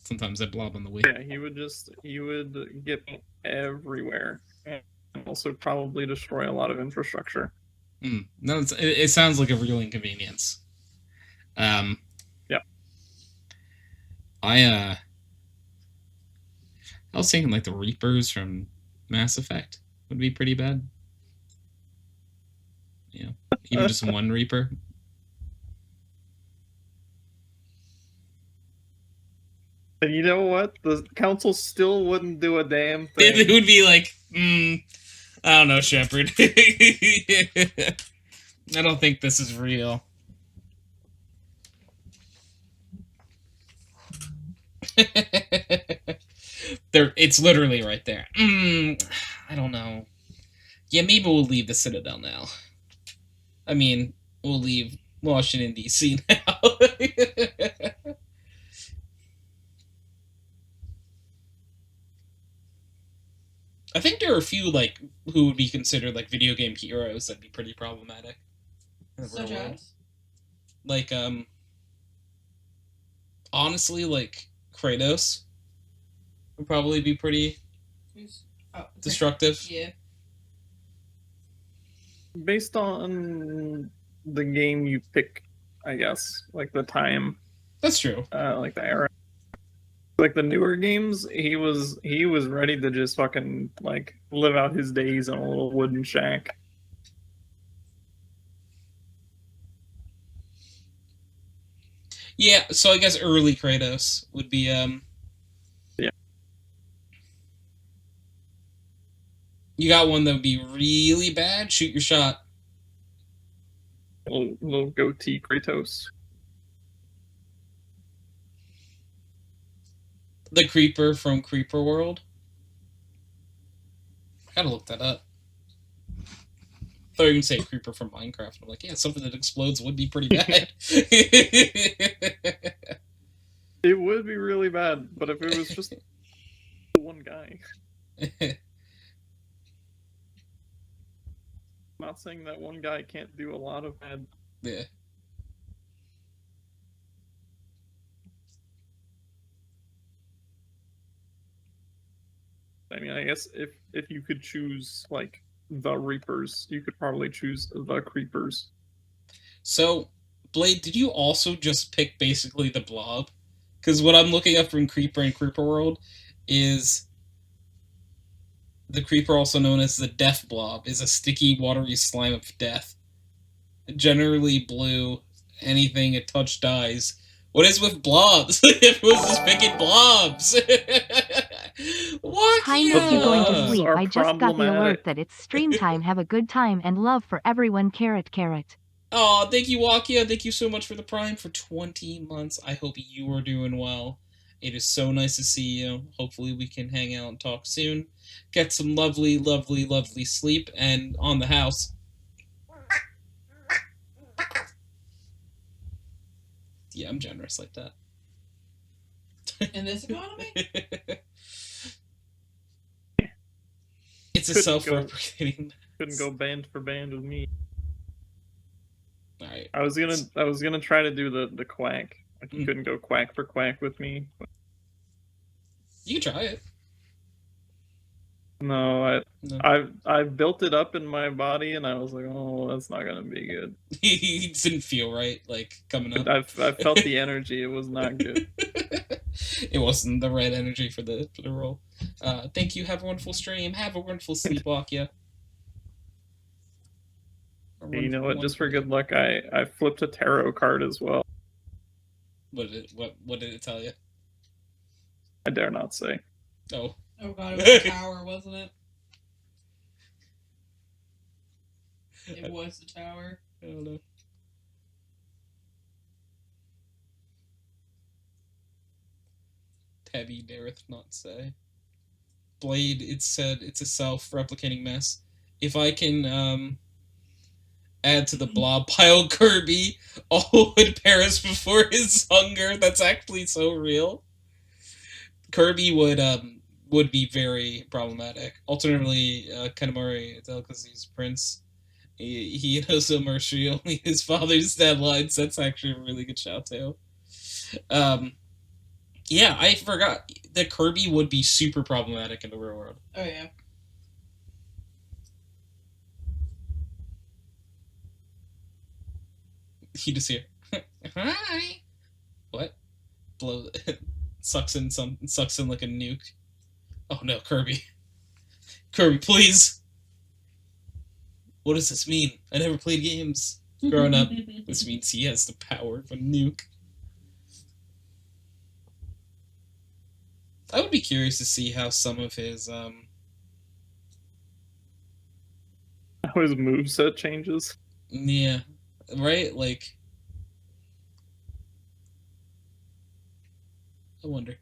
A: Sometimes I blob on the Wii.
B: Yeah, he would get everywhere, and also probably destroy a lot of infrastructure.
A: No, it sounds like a real inconvenience.
B: Yeah.
A: I was thinking like the Reapers from Mass Effect would be pretty bad. Yeah, even just one Reaper.
B: And you know what? The council still wouldn't do a damn thing.
A: It would be like, I don't know, Shepard. I don't think this is real. It's literally right there. I don't know. Yeah, maybe we'll leave the Citadel now. I mean, we'll leave Washington, D.C. now. I think there are a few, like, who would be considered, like, video game heroes that'd be pretty problematic.
C: Such as?
A: Like, honestly, like, Kratos would probably be pretty destructive.
C: Yeah.
B: Based on the game you pick, I guess, like the time,
A: That's true.
B: like the era, like the newer games, he was ready to just fucking like live out his days in a little wooden shack.
A: Yeah, so I guess early Kratos would be,
B: Yeah.
A: You got one that would be really bad? Shoot your shot.
B: Little goatee Kratos.
A: The Creeper from Creeper World. I gotta look that up. I thought you were gonna say Creeper from Minecraft. I'm like, yeah, something that explodes would be pretty bad.
B: It would be really bad, but if it was just one guy. Not saying that one guy can't do a lot of bad.
A: Yeah.
B: I mean, I guess if you could choose like the Reapers, you could probably choose the Creepers.
A: So, Blade, did you also just pick basically the blob? Because what I'm looking up from Creeper and Creeper World is the Creeper, also known as the Death Blob, is a sticky, watery slime of death. Generally blue. Anything it touch dies. What is with blobs? Everyone's just picking blobs. What?
D: Hi, Nook, you going to
B: Blobs
D: sleep?
B: are
D: I just got the
B: problematic.
D: alert that it's stream time. Have a good time and love for everyone. Carrot, carrot.
A: Oh, thank you, Wakia. Thank you so much for the Prime for 20 months. I hope you are doing well. It is so nice to see you. Hopefully we can hang out and talk soon. Get some lovely, lovely, lovely sleep and on the house. Yeah, I'm generous like that.
C: In this economy?
A: It's a
B: Couldn't
A: self-replicating.
B: Couldn't go band for band with me.
A: All right.
B: I was gonna try to do the quack. Like you couldn't go quack for quack with me. But
A: You can try it.
B: no,
A: No.
B: I built it up in my body, and I was like, oh, that's not gonna be good.
A: He didn't feel right, like, coming up.
B: I felt the energy. It was not good.
A: It wasn't the right energy for the role. Thank you. Have a wonderful stream. Have a wonderful sleepwalk, yeah.
B: You know what? Just for good luck, I flipped a tarot card as well.
A: What did it tell you?
B: I dare not say.
A: Oh.
C: Oh god, it was the tower, wasn't it? It was the tower.
A: I don't know. Tabby dareth not say. Blade, it said it's a self-replicating mess. If I can add to the blob pile Kirby, all would perish before his hunger. That's actually so real. Kirby would be very problematic. Alternatively, Kanamori Delicacy's prince, he knows no mercy, only his father's deadlines. That's actually a really good shout too. Yeah, I forgot that Kirby would be super problematic in the real world.
C: Oh yeah.
A: He just here. Hi. What? Blow. sucks in like a nuke. Oh no, Kirby. Kirby, please. What does this mean? I never played games growing up. This means he has the power of a nuke. I would be curious to see how some of his
B: How his moveset changes.
A: yeah, right? Like, I wonder.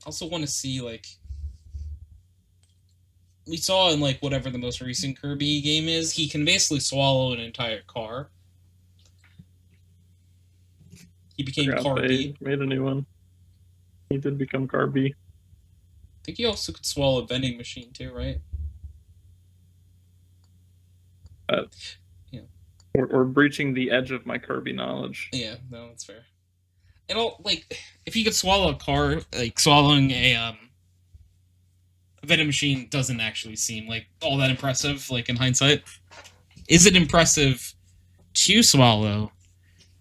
A: Also want to see, like, we saw in, like, whatever the most recent Kirby game is, he can basically swallow an entire car. He became Carby.
B: They made a new one. He did become Carby.
A: I think he also could swallow a vending machine too, right? Yeah.
B: We're breaching the edge of my Kirby knowledge.
A: Yeah, no, that's fair. And like, if you could swallow a car, like swallowing a vending machine doesn't actually seem like all that impressive. Like in hindsight, is it impressive to swallow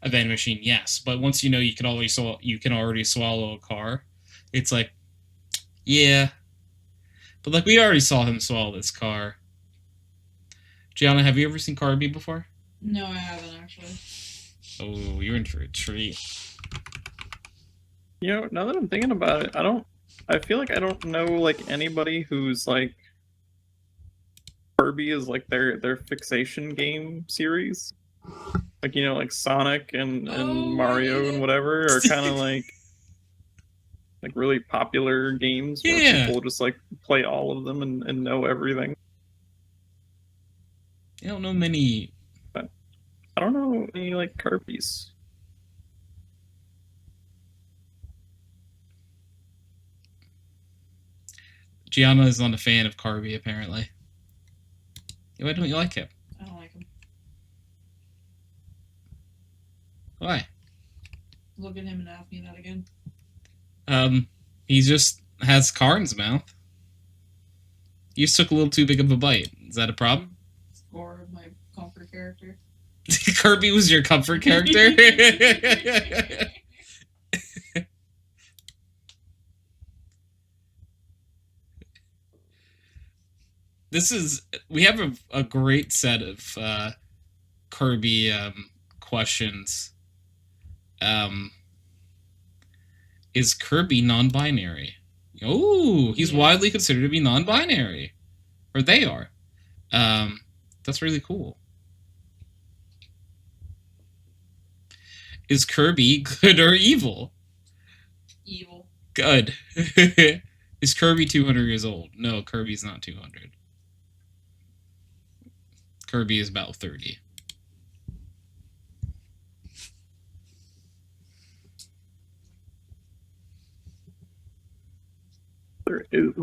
A: a vending machine? Yes, but once you know you can already swallow a car, it's like, yeah. But like we already saw him swallow this car. Gianna, have you ever seen Carby before?
C: No, I haven't actually.
A: Oh, you're in for a treat.
B: You know, now that I'm thinking about it, I feel like I don't know like anybody who's like Kirby is like their fixation game series. Like, you know, like Sonic and Mario and whatever are kind of like really popular games where people just like play all of them and know everything.
A: I don't know many.
B: But I don't know any like Kirby's.
A: Gianna is not a fan of Kirby, apparently. Why don't you like him?
C: I don't like him.
A: Why?
C: Look at him and ask me that again.
A: He just has car in his mouth. You just took a little too big of a bite. Is that a problem?
C: Or my comfort character.
A: Kirby was your comfort character? We have a great set of Kirby questions. Is Kirby non-binary? Oh, he's widely considered to be non-binary. Or they are. That's really cool. Is Kirby good or evil?
C: Evil.
A: Good. Is Kirby 200 years old? No, Kirby's not 200. Kirby is about 30.
B: There is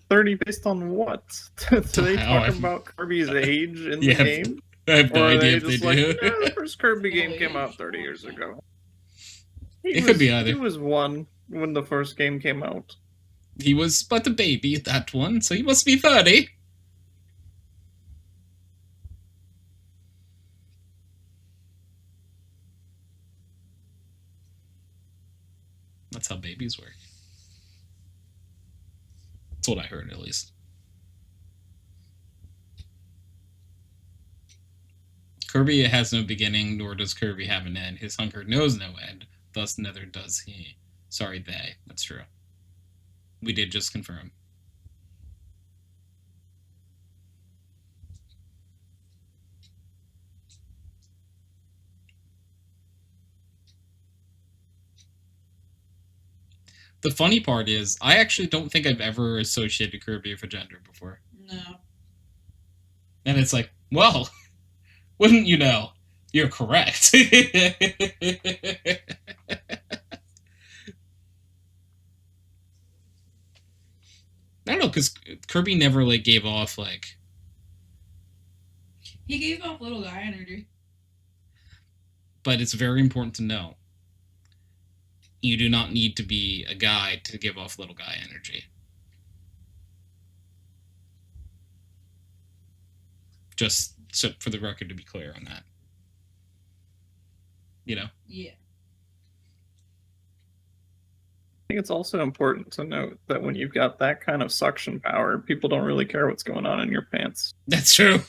B: 30 based on what? Do they talk about Kirby's age in the game?
A: I have no idea if
B: they
A: do.
B: Like, the first Kirby game came out 30 years ago.
A: It could be either.
B: He was 1 when the first game came out.
A: He was but a baby at that one, so he must be 30. That's how babies work. That's what I heard, at least. Kirby has no beginning, nor does Kirby have an end. His hunger knows no end, thus neither does he. Sorry, they. That's true. We did just confirm. The funny part is, I actually don't think I've ever associated Kirby with a gender before.
C: No.
A: And it's like, well, wouldn't you know? You're correct. I don't know, because Kirby never like gave off like.
C: He gave off little guy energy.
A: But it's very important to know. You do not need to be a guy to give off little guy energy. Just so for the record to be clear on that. You know?
C: Yeah.
B: I think it's also important to note that when you've got that kind of suction power, people don't really care what's going on in your pants.
A: That's true.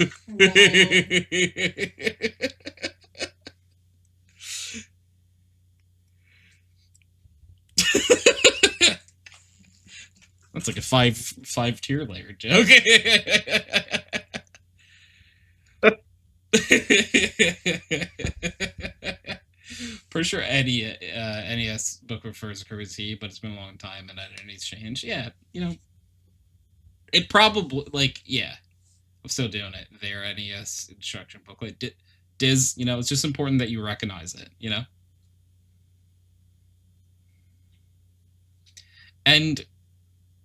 A: That's like a five tier layer joke. Pretty sure any NES book refers to Kirby's He, but it's been a long time and identity's changed. Yeah, you know, it probably like I'm still doing it. Their NES instruction booklet, Diz. You know, it's just important that you recognize it. You know, and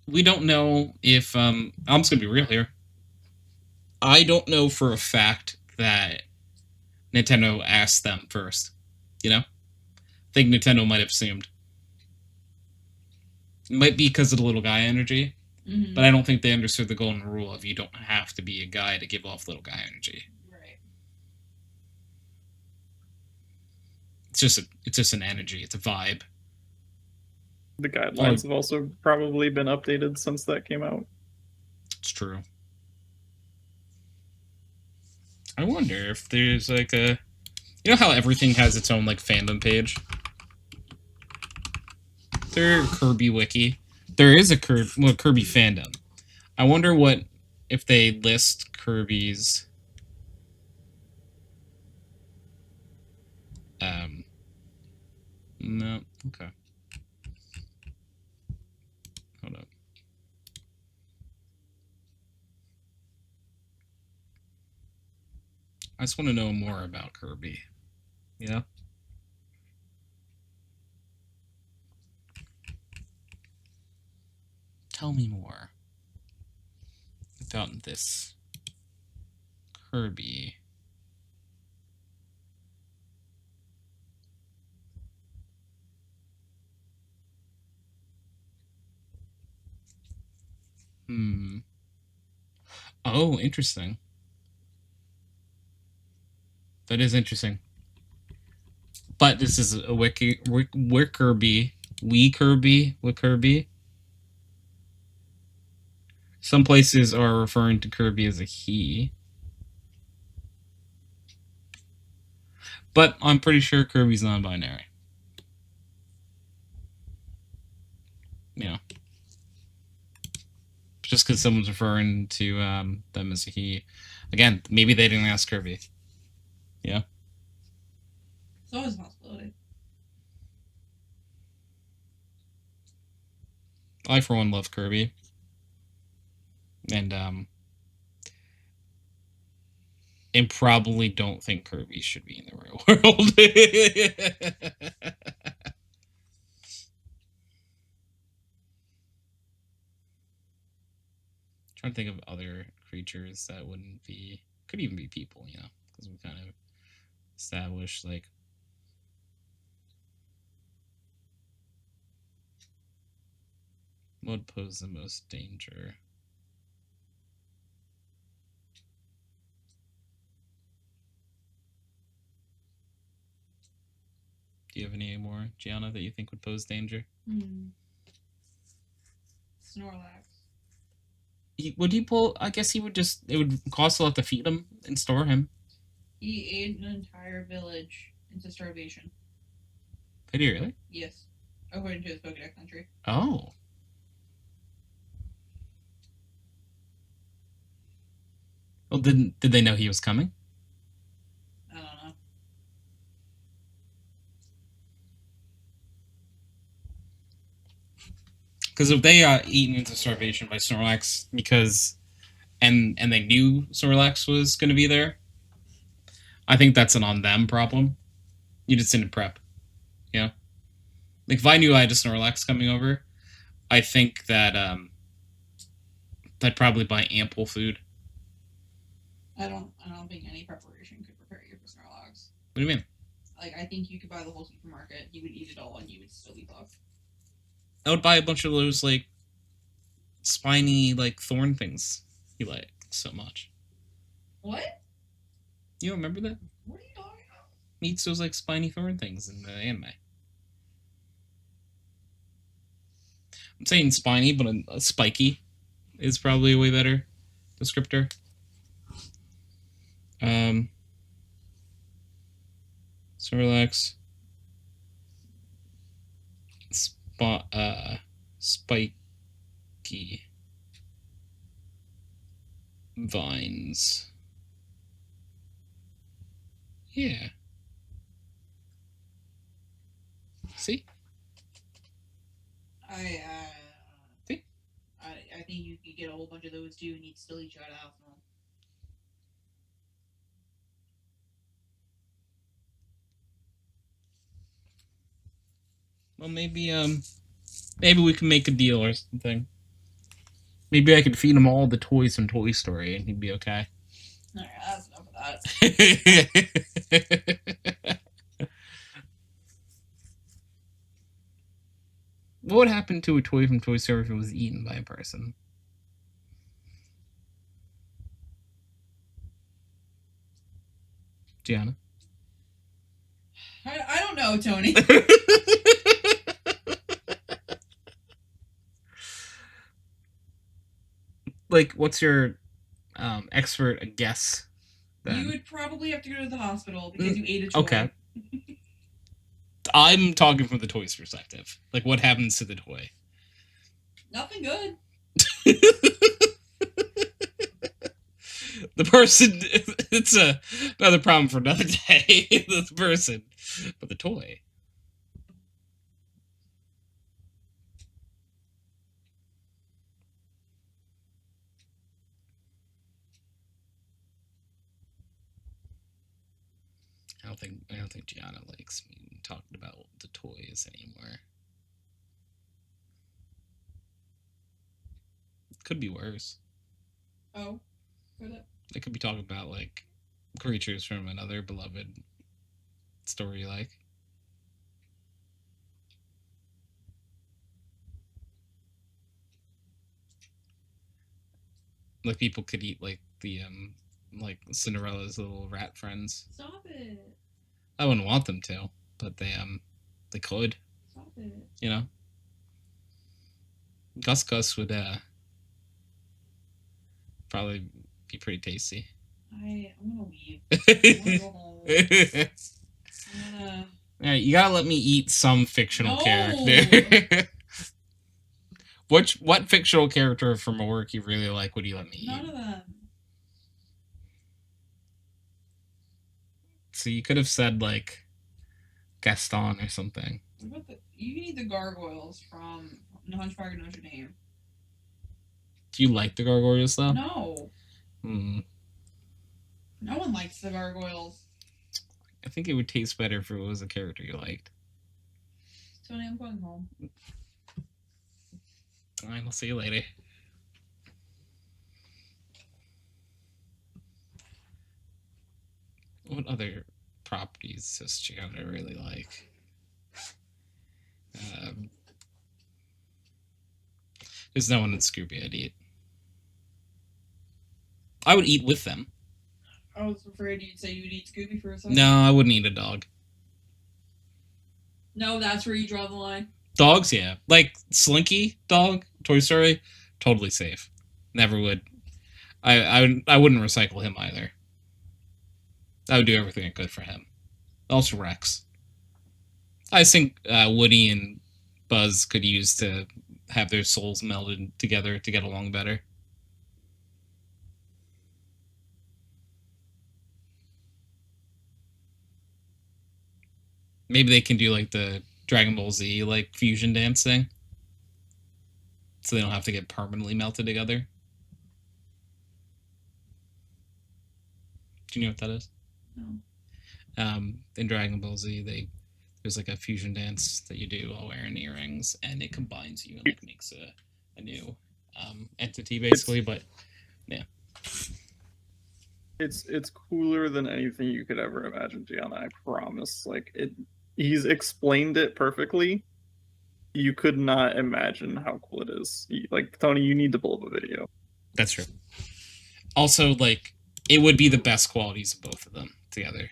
A: we don't know if I'm just gonna be real here. I don't know for a fact that Nintendo asked them first. You know, I think Nintendo might have assumed. It might be because of the little guy energy, but I don't think they understood the golden rule of you don't have to be a guy to give off little guy energy.
C: Right.
A: It's just an energy. It's a vibe.
B: The guidelines have also probably been updated since that came out.
A: It's true. I wonder if there's like a... You know how everything has its own like fandom page? Their Kirby wiki. There is a Kirby fandom. I wonder what if they list Kirby's no, okay. Hold up. I just want to know more about Kirby. You know? Tell me more about this Kirby. Oh, interesting. That is interesting. But this is a wiki. Kirby. With Kirby. Some places are referring to Kirby as a he. But I'm pretty sure Kirby's non-binary. Yeah. Just because someone's referring to them as a he. Again, maybe they didn't ask Kirby. Yeah.
C: It's always a possibility.
A: I, for one, love Kirby. And probably don't think Kirby should be in the real world. Trying to think of other creatures that wouldn't be... Could even be people, you know, because we kind of established, like... What would pose the most danger? Do you have any more, Gianna, that you think would pose danger?
C: Snorlax.
A: Would he pull? I guess he would just... It would cost a lot to feed him and store him.
C: He ate an entire village into starvation.
A: Did he really?
C: Yes. According to his Pokédex entry.
A: Oh. Well, did they know he was coming?
C: I don't know.
A: Because if they eaten into starvation by Snorlax and they knew Snorlax was going to be there, I think that's an on them problem. You just didn't prep. Yeah. Like if I knew I had a Snorlax coming over, I think that I'd probably buy ample food.
C: I don't think any preparation could prepare you for Snorlax.
A: What do you mean?
C: Like, I think you could buy the whole supermarket, you would eat it all, and you would still be fucked.
A: I would buy a bunch of those like spiny like thorn things you like so much.
C: What?
A: You don't remember that?
C: What are you talking about?
A: He eats those like spiny thorn things in the anime. I'm saying spiny, but a spiky is probably a way better descriptor. Snorlax. Spiky vines. Yeah. See?
C: See?
A: See?
C: I think you could get a whole bunch of those too, and you'd still eat your head off them.
A: Well, maybe we can make a deal or something. Maybe I could feed him all the toys from Toy Story, and he'd be okay.
C: Alright, that's enough of that.
A: What would happen to a toy from Toy Story if it was eaten by a person? Gianna?
C: I don't know, Tony.
A: Like, what's your expert guess? Then?
C: You would probably have to go to the hospital because you ate a toy.
A: Okay. I'm talking from the toy's perspective. Like, what happens to the toy?
C: Nothing good.
A: The person, it's another problem for another day. The person, but the toy. I don't think Gianna likes me talking about the toys anymore. It could be worse.
C: Oh, could it?
A: They could be talking about like creatures from another beloved story you like. Like people could eat like the like Cinderella's little rat friends.
C: Stop it.
A: I wouldn't want them to, but they could.
C: Stop it.
A: You know? Gus would probably be pretty tasty.
C: I'm gonna leave. I'm gonna go home. I'm gonna...
A: Alright, you gotta let me eat some fictional
C: No!
A: character. What fictional character from a work you really like would you let me eat?
C: None of them.
A: So you could have said like Gaston or something.
C: What about you can eat the gargoyles from The Hunchback of Notre Dame.
A: Do you like the gargoyles though?
C: No.
A: Hmm.
C: No one likes the gargoyles.
A: I think it would taste better if it was a character you liked.
C: Tony, I'm going home.
A: Alright, I'll see you later. What other properties does Gianna really like? There's no one in Scooby I'd eat. I would eat with them.
C: I was afraid you'd say you'd eat Scooby for a second.
A: No, I wouldn't eat a dog.
C: No, that's where you draw the line.
A: Dogs, yeah. Like Slinky dog, Toy Story, totally safe. Never would. I wouldn't recycle him either. I would do everything I could for him. Also Rex. I think Woody and Buzz could use to have their souls melded together to get along better. Maybe they can do like the Dragon Ball Z like fusion dance thing. so they don't have to get permanently melted together. Do you know what that is?
C: No.
A: In Dragon Ball Z, there's like a fusion dance that you do while wearing earrings, and it combines you and like makes a new entity basically. But yeah,
B: it's cooler than anything you could ever imagine, Gianna. I promise. Like he's explained it perfectly. You could not imagine how cool it is. Like Tony, you need to pull up a video.
A: that's true. Also, like it would be the best qualities of both of them together.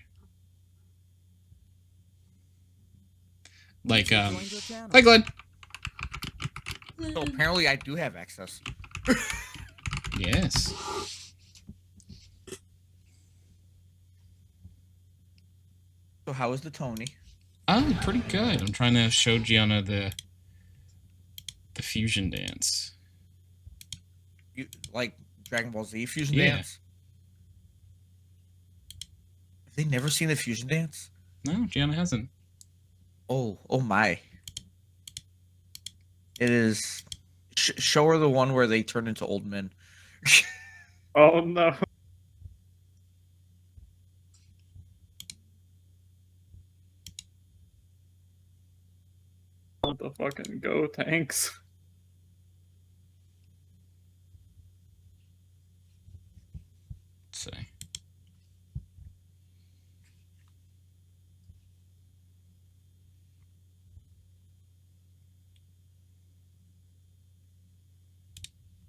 A: Like hi Glen.
E: So apparently I do have access.
A: Yes.
E: So how is the Tony?
A: Oh, pretty good. I'm trying to show Gianna the fusion dance.
E: You like Dragon Ball Z fusion
A: Yeah.
E: dance? Have they never seen the fusion dance?
A: No, Gianna hasn't.
E: Oh my! It is. Show her the one where they turn into old men.
B: Oh no. What the fucking go tanks?
A: Let's see.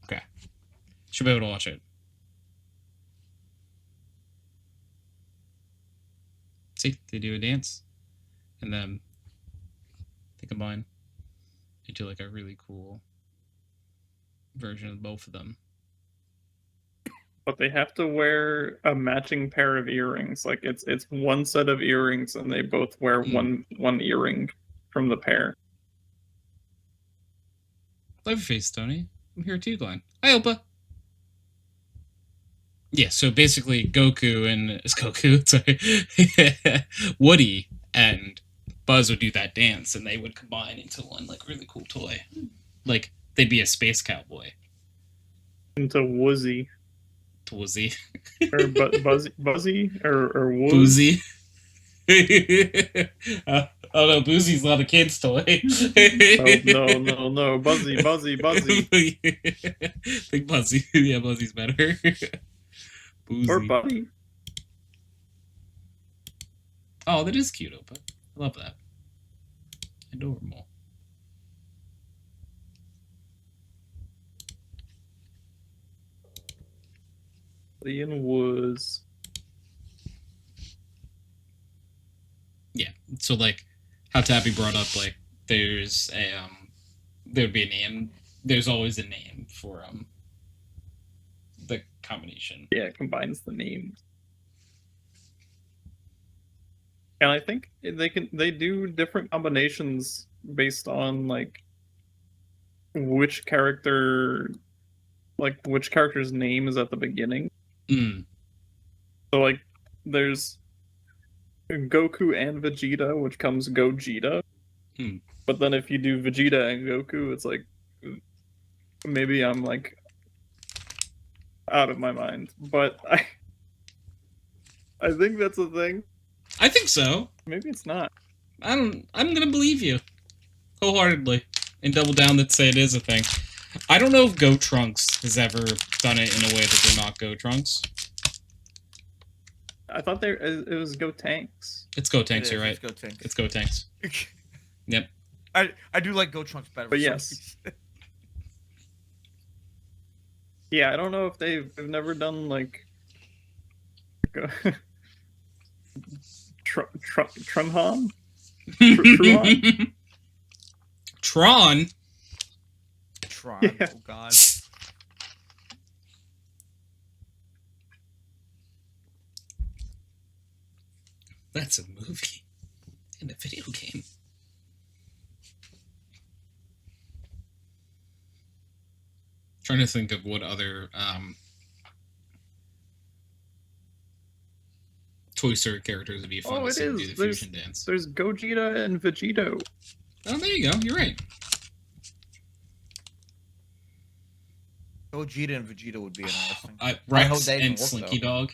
A: Okay. Should be able to watch it. See, they do a dance. And then they combine into like a really cool version of both of them.
B: But they have to wear a matching pair of earrings. Like it's one set of earrings, and they both wear one earring from the pair.
A: Love your face, Tony. I'm here too, Glen. Hi, Opa. Yeah, so basically Goku and sorry, Woody and Buzz would do that dance, and they would combine into one like really cool toy. Like they'd be a space cowboy.
B: Into Woozy.
A: Woozy.
B: Or Buzzy or Wooz.
A: Boozy. Oh no, Boozy's not a kid's toy.
B: No. Buzzy.
A: Think Buzzy. Yeah, Buzzy's better. Boozy.
B: Or Buddy.
A: Oh, that is cute, Opa. I love that. Adorable.
B: Ian was.
A: Yeah. So like how Tabby brought up like there's a there'd be a name. There's always a name for the combination.
B: Yeah, it combines the names. And I think they do different combinations based on like which character's name is at the beginning.
A: Mm.
B: So like there's Goku and Vegeta, which comes Gogeta. But then if you do Vegeta and Goku, it's like maybe I'm like out of my mind. But I think that's a thing.
A: I think so.
B: Maybe it's not.
A: I'm gonna believe you wholeheartedly and double down that say it is a thing. I don't know if Go Trunks has ever done it in a way that they're not Go Trunks.
B: I thought it was Go Tanks.
A: It's Go Tanks, you're right.
E: It's Go Tanks.
A: It's Go Tanks. Yep.
E: I do like Go Trunks better.
B: But yes. Yeah, I don't know if they've never done like Trunhan? Truhan?
A: Tron?
E: Tron.
B: Yeah.
E: Oh god.
A: That's a movie and a video game. Trying to think of what other Toy Story characters would be fun to see do the fusion dance.
B: There's Gogeta and Vegito.
A: Oh, there you go. You're right.
E: Gogeta and Vegeta would be interesting.
A: Rex
E: that even
A: and
E: work,
A: Slinky
E: though.
A: Dog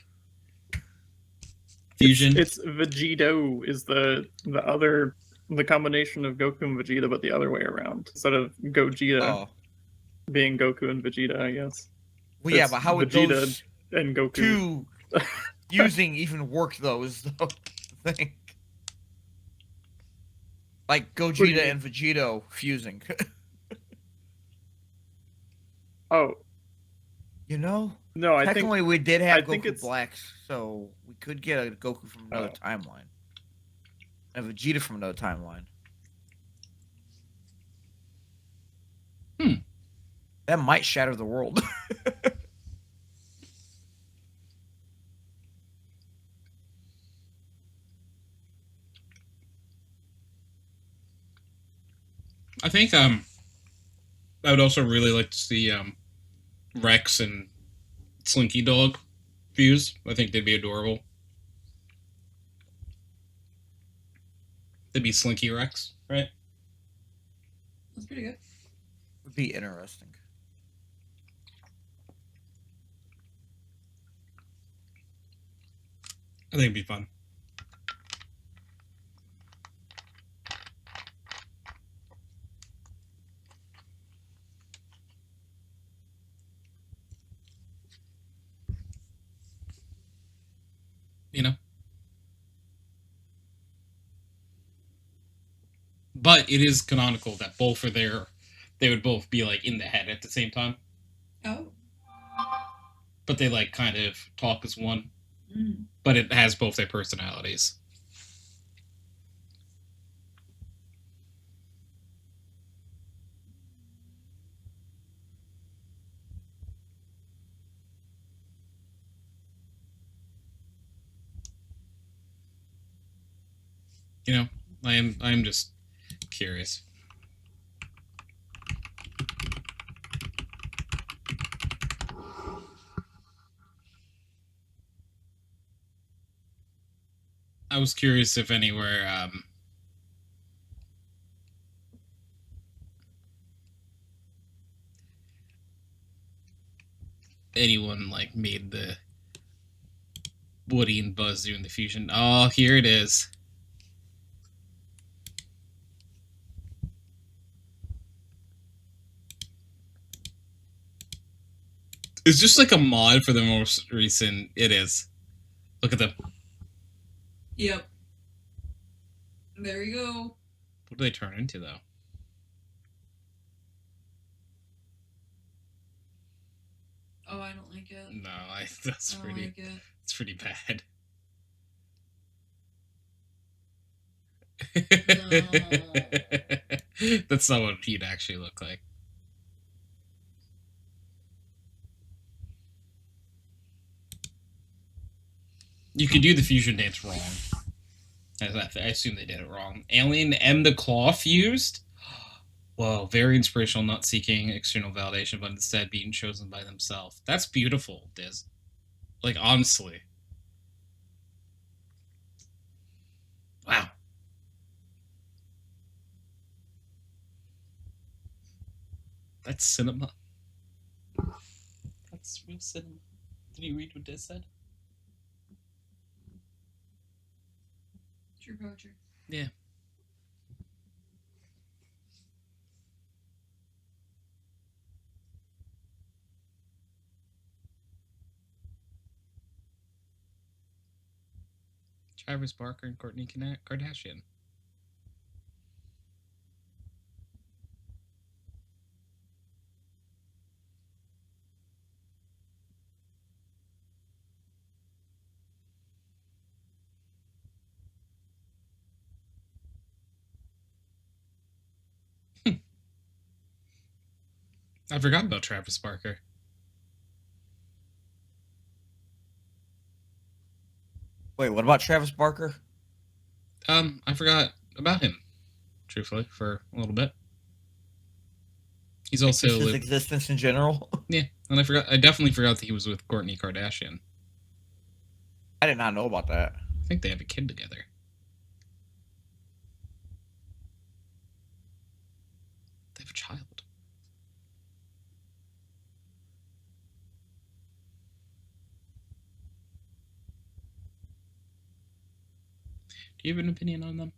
A: fusion.
B: It's Vegito is the other the combination of Goku and Vegeta, but the other way around. Instead of Gogeta
E: Oh,
B: being Goku and Vegeta, I guess.
E: well, yeah,
B: It's
E: but how would
B: Vegeta
E: those
B: and Goku
E: two using even work though? Is the thing. Like
B: do you
E: Gogeta
B: mean?
E: and Vegito fusing.
B: Oh
E: You know?
B: no, I think
E: Technically, we did have
B: I think
E: Goku
B: it's-
E: Blacks, so we could get a Goku from another
B: Oh.
E: timeline. And a Vegeta from another timeline.
A: Hmm.
E: That might shatter the world.
A: I think I would also really like to see Rex and Slinky Dog fuse. I think they'd be adorable. They'd be Slinky Rex, right?
C: That's pretty good.
E: Would be interesting.
A: I think it'd be fun. You know? But it is canonical that both are there. They would both be like in the head at the same time.
C: Oh.
A: But they like kind of talk as one.
C: Mm.
A: But it has both their personalities. You know, I am just curious. I was curious if anywhere anyone like made the Woody and Buzz doing the fusion. Oh, here it is. It's just like a mod for the most recent. It is. Look at the.
C: Yep. There you go.
A: What do they turn into though?
C: Oh, I don't like it.
A: No, that's
C: I don't
A: pretty.
C: like it.
A: It's pretty bad. That's not what he'd actually look like. You could do the fusion dance wrong. I assume they did it wrong. Alien M the Claw fused? Whoa, very inspirational, not seeking external validation, but instead being chosen by themselves. That's beautiful, Diz. Like, honestly. Wow. That's cinema. That's real cinema. Did you read what Diz said?
C: True poetry.
A: Yeah. Travis Barker and Kourtney Kardashian. I forgot about Travis Barker.
E: Wait, what about Travis Barker?
A: I forgot about him, truthfully, for a little bit. He's also
E: Just his existence in general.
A: yeah, and I definitely forgot that he was with Kourtney Kardashian.
E: I did not know about that.
A: I think they have a kid together. They have a child. Do you have an opinion on them?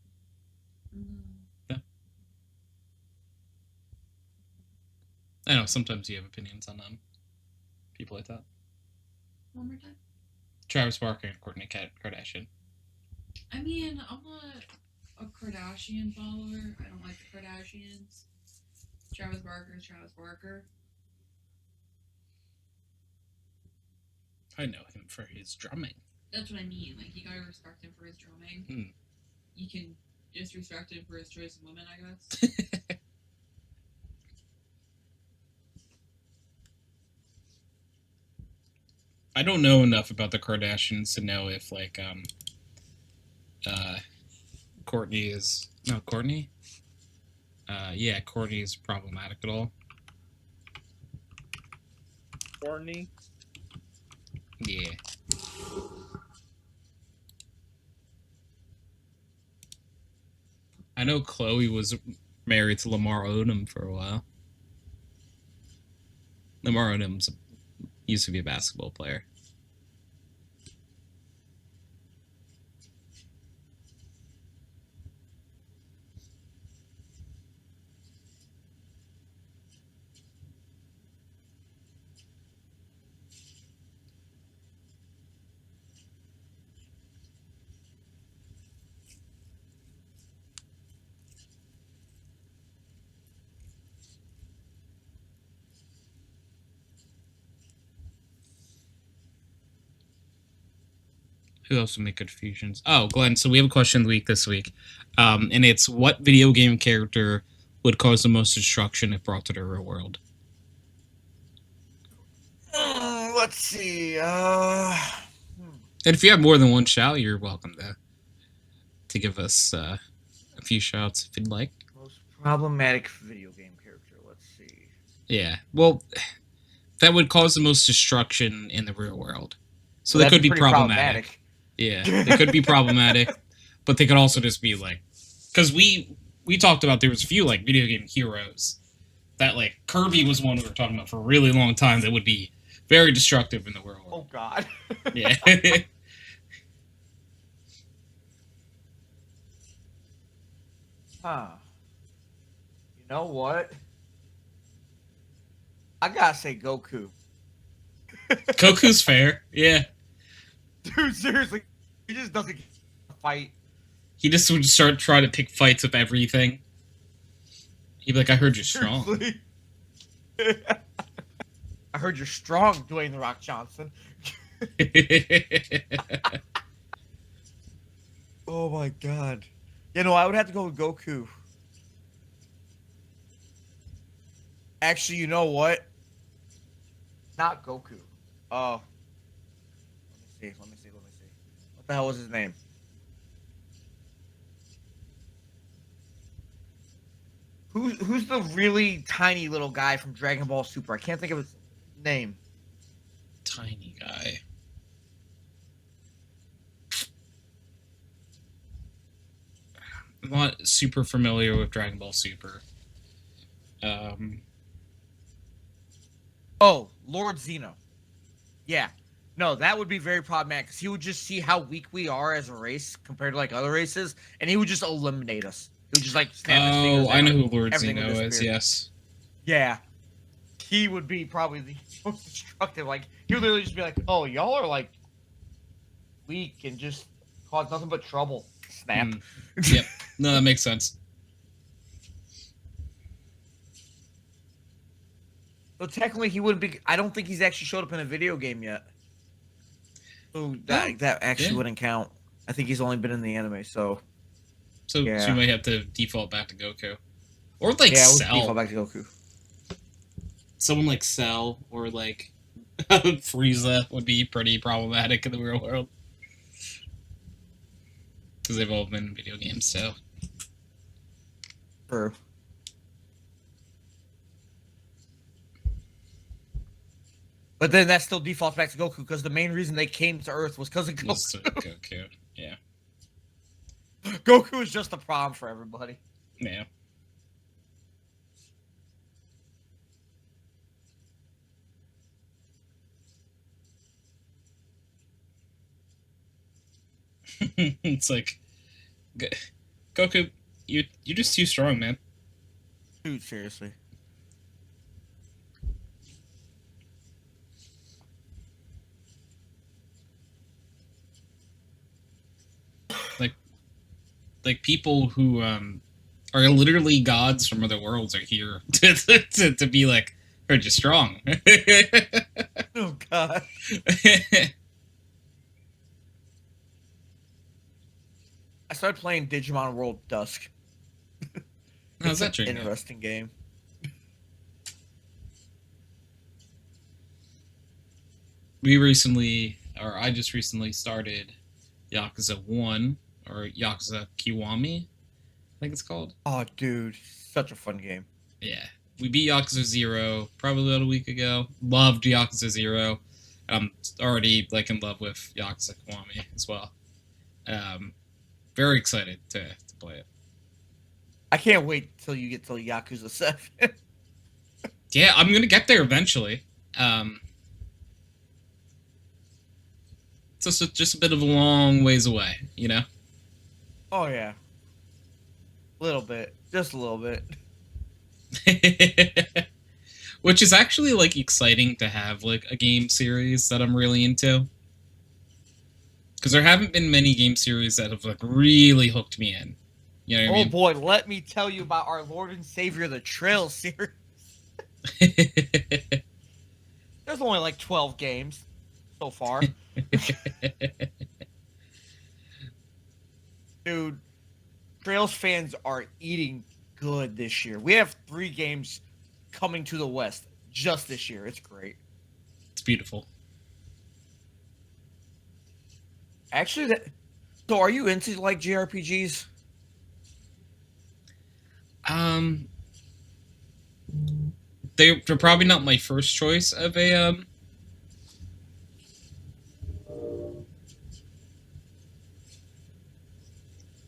C: Mm.
A: I know sometimes you have opinions on people like that.
C: One more time.
A: Travis Barker and Kourtney Kardashian.
C: I mean, I'm not a Kardashian follower. I don't like the Kardashians. Travis Barker is Travis Barker.
A: I know him for his drumming.
C: That's what I mean. Like, you gotta respect him for his drumming.
A: Hmm.
C: You can disrespect him for his choice of women, I guess.
A: I don't know enough about the Kardashians to know if like Kourtney is Kourtney. Yeah, Kourtney is problematic at all.
B: Corny.
A: Yeah. I know Chloe was married to Lamar Odom for a while. Lamar Odom used to be a basketball player. Who else would make good fusions? Oh, Glenn. So we have a question of the week this week, and it's what video game character would cause the most destruction if brought to the real world?
E: Let's see.
A: And if you have more than one shout, you're welcome to give us a few shouts if you'd like.
E: Most problematic video game character. Let's see.
A: Yeah. Well, that would cause the most destruction in the real world. So
E: Well,
A: they could be
E: pretty
A: problematic. Yeah, they could be problematic, but they could also just be like, because we talked about there was a few like video game heroes that like Kirby was one we were talking about for a really long time that would be very destructive in the real world.
E: Oh God.
A: Yeah.
E: Huh. You know what? I gotta say Goku.
A: Goku's fair. Yeah.
E: Dude, seriously, he just doesn't fight.
A: He just would start trying to pick fights with everything. He'd be like, I heard you're strong.
E: Seriously. I heard you're strong, Dwayne The Rock Johnson. Oh my God. You know, I would have to go with Goku. Actually, you know what? Not Goku. Oh. Let me see. What the hell was his name? Who's the really tiny little guy from Dragon Ball Super? I can't think of his name.
A: Tiny guy. I'm not super familiar with Dragon Ball Super.
E: Oh, Lord Zeno. Yeah. No, that would be very problematic because he would just see how weak we are as a race compared to like other races, and he would just eliminate us. He would just like snap his fingers.
A: Oh, I know
E: and,
A: who Lord
E: everything
A: Zeno
E: would
A: is.
E: disappear.
A: Yes.
E: Yeah. He would be probably the most destructive. Like, he would literally just be like, oh, y'all are like weak and just cause nothing but trouble. Snap.
A: Yep. No, that makes sense.
E: So technically, he wouldn't be. I don't think he's actually showed up in a video game yet. So that actually
A: Yeah.
E: wouldn't count. I think he's only been in the anime. So
A: So
E: Yeah.
A: you might have to default back to Goku. Or like
E: yeah, we'll
A: Cell.
E: default back to Goku.
A: Someone like Cell or like Frieza would be pretty problematic in the real world. Because they've all been in video games, so.
E: True. But then that still defaults back to Goku because the main reason they came to Earth was because of Goku.
A: Was Goku. Yeah.
E: Goku is just a problem for everybody.
A: Yeah. It's like Goku, you're just too strong, man.
E: Dude, seriously.
A: Like people who are literally gods from other worlds are here to be like, are just strong.
E: Oh god. I started playing Digimon World Dusk.
A: How's that
E: It's
A: treating
E: an
A: you?
E: interesting game.
A: I just recently started Yakuza 1, or Yakuza Kiwami, I think it's called.
E: Oh, dude, such a fun game.
A: Yeah. We beat Yakuza 0 probably about a week ago. Loved Yakuza 0. I'm already like in love with Yakuza Kiwami as well. Very excited to play it.
E: I can't wait till you get to Yakuza 7.
A: Yeah, I'm gonna get there eventually. It's just a bit of a long ways away, you know?
E: Oh yeah. A little bit. Just a little bit.
A: Which is actually like exciting to have like a game series that I'm really into. Because there haven't been many game series that have like really hooked me in. You know what I
E: Oh
A: mean?
E: boy, let me tell you about our Lord and Savior the Trail series. There's only like 12 games so far. Dude, Trails fans are eating good this year. We have 3 games coming to the West just this year. It's great.
A: It's beautiful.
E: Actually, so are you into like JRPGs?
A: They're probably not my first choice of a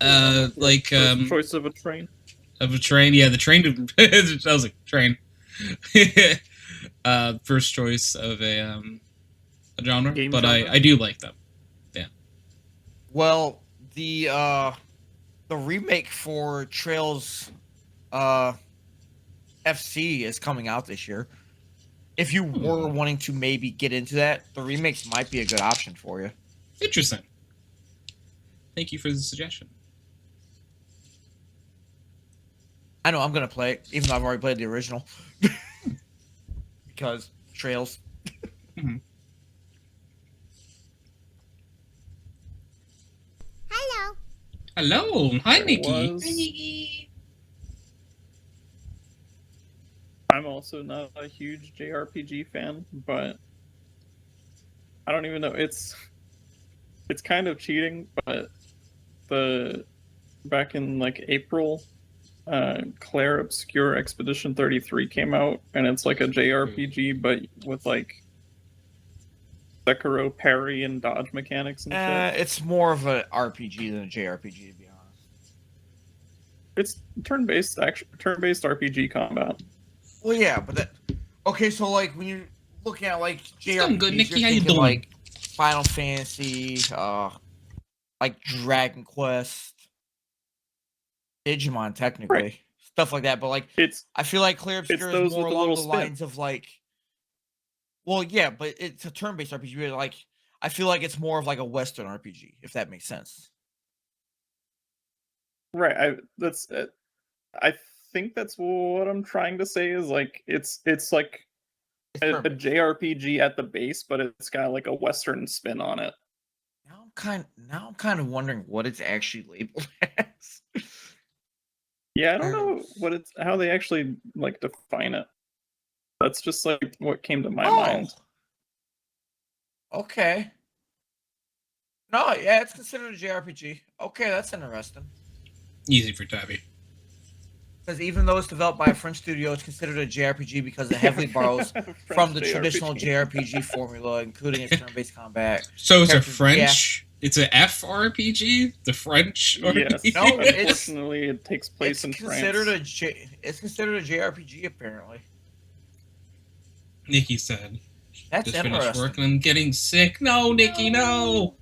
B: First choice of a train.
A: of a train. Yeah, the train. That was like train. First choice of a genre,
B: Game
A: but
B: genre?
A: I do like them.
E: Well, the remake for Trails FC is coming out this year. If you were wanting to maybe get into that, the remakes might be a good option for you.
A: Interesting. Thank you for the suggestion.
E: I know I'm gonna play it, even though I've already played the original. Because Trails.
F: Hello.
A: Hello, hi
B: There
A: Nikki.
B: was-
C: Hi, Nikki.
B: I'm also not a huge JRPG fan, but I don't even know. It's kind of cheating, but back in like April, Claire Obscure Expedition 33 came out, and it's like a JRPG, but with like Sekiro parry and dodge mechanics and shit.
E: It's more of an RPG than a JRPG, to be honest.
B: It's turn-based RPG combat.
E: Well, yeah, but that. Okay, so like when you're looking at like JRPGs,
A: Doing good, Nikki.
E: you're
A: How you
E: thinking,
A: doing?
E: like Final Fantasy, like Dragon Quest, Digimon, technically,
B: Right.
E: stuff like that. But like,
B: It's
E: I feel like Clear Obscure
B: those
E: is more
B: with the
E: along the
B: little spin.
E: lines of like. Well, yeah, but it's a turn-based RPG. Where, like, I feel like it's more of like a Western RPG, if that makes sense.
B: right. I think that's what I'm trying to say is like it's like
E: It's
B: a
E: turn-based.
B: JRPG at the base, but it's got like a Western spin on it.
E: Now I'm kind of wondering what it's actually labeled as.
B: Yeah, I don't know how they actually like define it. That's just like what came to my mind.
E: Okay. No, yeah, it's considered a JRPG. Okay, that's interesting.
A: Easy for Tabby.
E: Because even though it's developed by a French studio, it's considered a JRPG because it heavily borrows from the traditional JRPG formula, including its turn-based combat.
A: So it's a
E: Characters-
A: French. It's a RPG. The French.
B: Yes.
A: RPG?
E: No, it's-
B: Unfortunately, it takes place in France.
E: It's considered a JRPG apparently.
A: Nikki said.
E: That's
A: Just finished
E: interesting.
A: work and I'm getting sick. No, Nikki, no.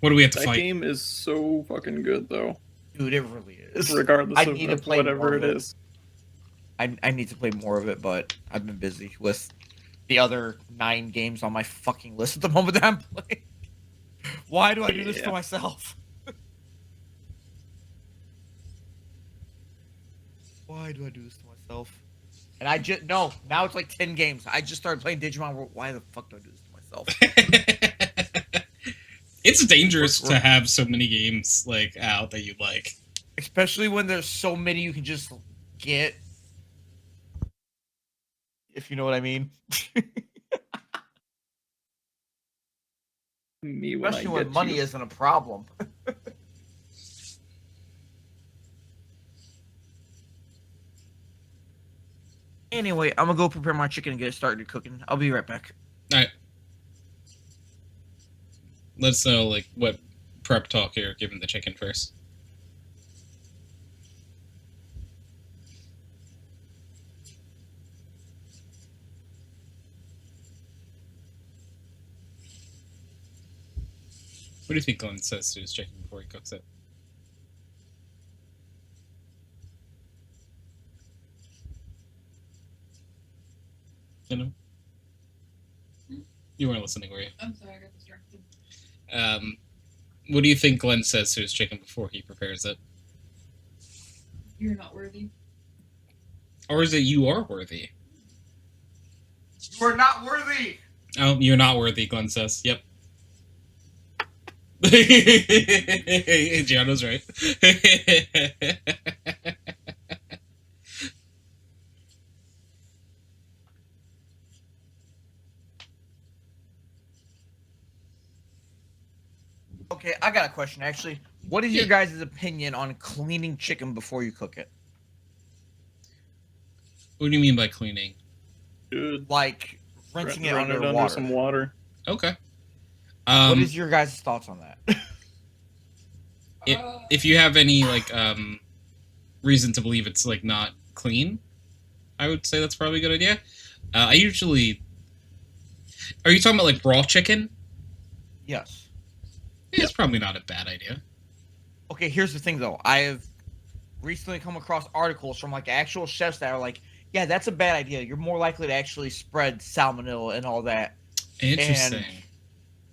A: What do we have to
B: That
A: fight?
B: game is so fucking good, though.
E: Dude, it really is.
B: Regardless
E: I
B: of,
E: need to
B: of
E: play more
B: whatever
E: of
B: it
E: it.
B: is.
E: I need to play more of it, but I've been busy with the other 9 games on my fucking list at the moment that I'm playing. Why do I do this to
B: Yeah.
E: myself? Why do I do this to myself? And I just no. Now it's like 10 games. I just started playing Digimon World. Why the fuck do I do this to myself?
A: It's dangerous
E: We're-
A: to have so many games like out that you like.
E: Especially when there's so many you can just get. If you know what I mean.
B: Me when
E: Especially
B: I
E: when
B: get
E: money
B: you.
E: isn't a problem. Anyway, I'm gonna go prepare my chicken and get it started cooking. I'll be right back.
A: All right. Let's know like what prep talk you're giving the chicken first. What do you think Glen says to his chicken before he cooks it? You know? You weren't listening, were you?
C: I'm sorry, I got distracted.
A: What do you think Glen says to his chicken before he prepares it?
C: You're not worthy.
A: Or is it you are worthy?
E: You are not worthy.
A: Oh, you're not worthy, Glen says. Yep. Gianna's right.
E: Okay, I got a question actually. What is your guys' opinion on cleaning chicken before you cook it?
A: What do you mean by cleaning?
B: Dude,
E: Like rinsing it
B: run
E: under water.
B: some water.
A: Okay.
E: What is your guys' thoughts on that?
A: If you have any like reason to believe it's like not clean, I would say that's probably a good idea. I usually. Are you talking about like raw chicken?
E: Yes.
A: Yeah, it's probably not a bad idea.
E: Okay, here's the thing though. I have recently come across articles from like actual chefs that are like, yeah, that's a bad idea. You're more likely to actually spread salmonella and all that.
A: Interesting.
E: And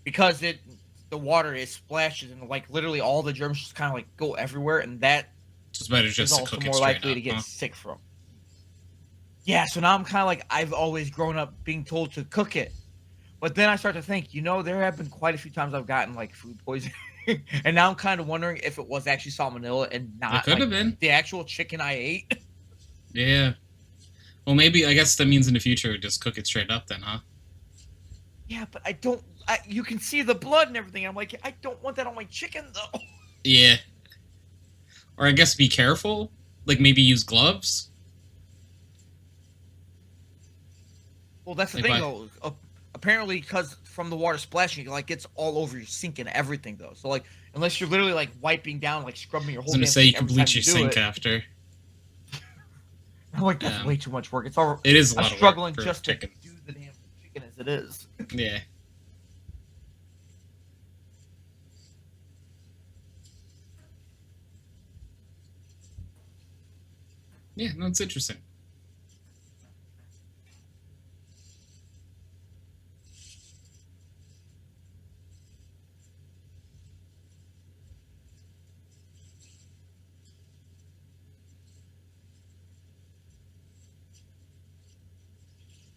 E: because the water is splashes and like literally all the germs just kind of like go everywhere, and that
A: So it's better
E: is
A: just to
E: also
A: cook it
E: more
A: straight
E: likely
A: up,
E: to get
A: huh?
E: sick from. Yeah, so now I'm kind of like I've always grown up being told to cook it, but then I start to think, there have been quite a few times I've gotten like food poisoning, and now I'm kind of wondering if it was actually salmonella and
A: It
E: not
A: could
E: like
A: have been.
E: the actual chicken I ate.
A: Yeah. Well, maybe I guess that means in the future just cook it straight up then, huh?
E: Yeah, but I don't. You can see the blood and everything. I'm like, I don't want that on my chicken though.
A: Yeah. Or I guess be careful. Like maybe use gloves.
E: Well, that's the
A: Like
E: thing
A: why-
E: though. Apparently, because from the water splashing, it like gets all over your sink and everything though. So like, unless you're literally like wiping down, like scrubbing your
A: I was
E: whole
A: gonna
E: damn
A: say you
E: sink
A: can
E: every time
A: bleach
E: you
A: your
E: do
A: sink
E: it.
A: after.
E: I'm like, that's way too much work. It's all.
A: It is a
E: I'm
A: lot of work
E: struggling
A: for
E: just
A: chicken.
E: to do the damn chicken as it is.
A: Yeah. Yeah, no, it's interesting.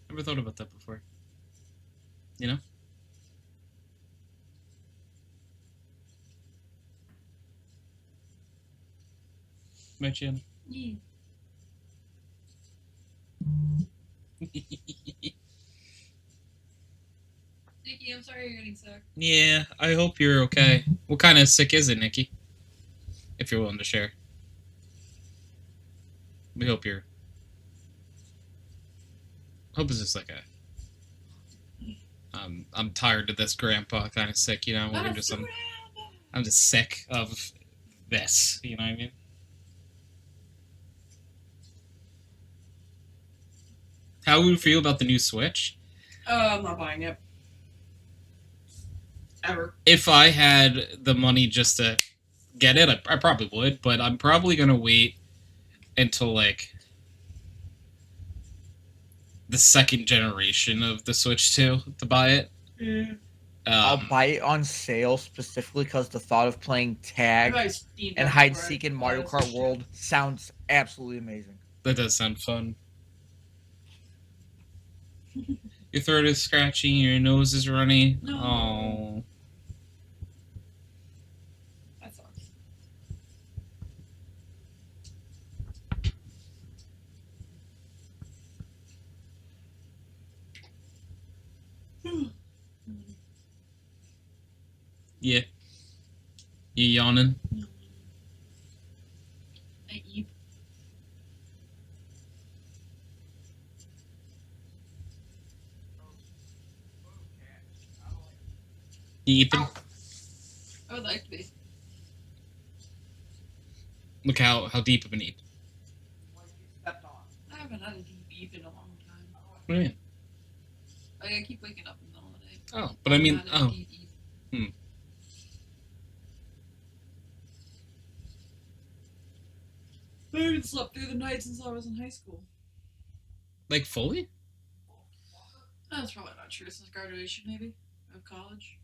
A: Never thought about that before. You know? Right, Gianna?
C: Yeah. Nikki, I'm sorry you're getting sick.
A: Yeah, I hope you're okay. What kind of sick is it, Nikki? If you're willing to share. We hope you're... hope it's just like a... I'm tired of this grandpa kind of sick, you know? We're just I'm just sick of this, you know what I mean? How would you feel about the new Switch?
C: I'm not buying it. Ever.
A: if I had the money just to get it, I probably would, but I'm probably gonna wait until like the second generation of the Switch 2 to buy it.
C: Yeah.
E: I'll buy it on sale specifically because the thought of playing tag and hide and seek in Mario Kart World sounds absolutely amazing.
A: That does sound fun. Your throat is scratchy, your nose is runny.
C: No.
A: Oh.
C: That sucks.
A: Yeah. You yawning?
C: I eat.
A: You eeping?
C: I would like to be.
A: Look how deep of an eep.
C: I haven't had a deep eat in a long time.
A: What do you mean?
C: Like, I keep waking up in the middle of the day.
A: Oh, but I mean,
C: Haven't had a
A: oh.
C: deep eat. I haven't slept through the night since I was in high school.
A: Like fully?
C: That's probably not true. Since graduation, maybe, of college.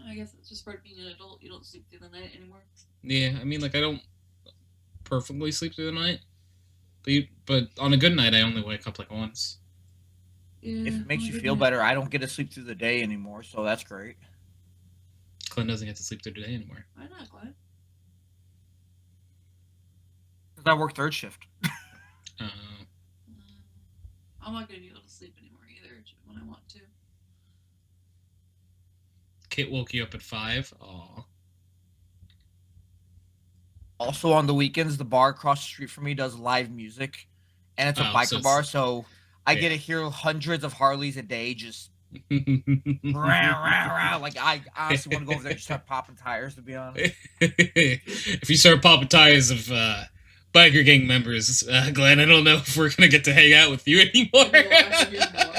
C: I guess it's just part of being an adult. You don't sleep through the night anymore.
A: Yeah, I mean, like, I don't perfectly sleep through the night. But on a good night, I only wake up like once.
C: Yeah,
E: If it makes
C: on a
E: you
C: good
E: feel
C: night.
E: better, I don't get to sleep through the day anymore, so that's great.
A: Glen doesn't get to sleep through the day anymore.
C: Why not, Glenn?
E: Because I work third shift.
C: I'm not gonna be able to sleep anymore either when I want to.
A: Kit woke you up at 5. Aw.
E: Also on the weekends, the bar across the street from me does live music, and it's a
A: Oh,
E: biker
A: so it's-
E: bar, so I
A: yeah.
E: get to hear hundreds of Harleys a day just rah, rah, rah. Like I honestly want to go over there and start popping tires, to be honest.
A: If you start popping tires of biker gang members, Glenn, I don't know if we're gonna get to hang out with you anymore.
C: Maybe we'll actually get more.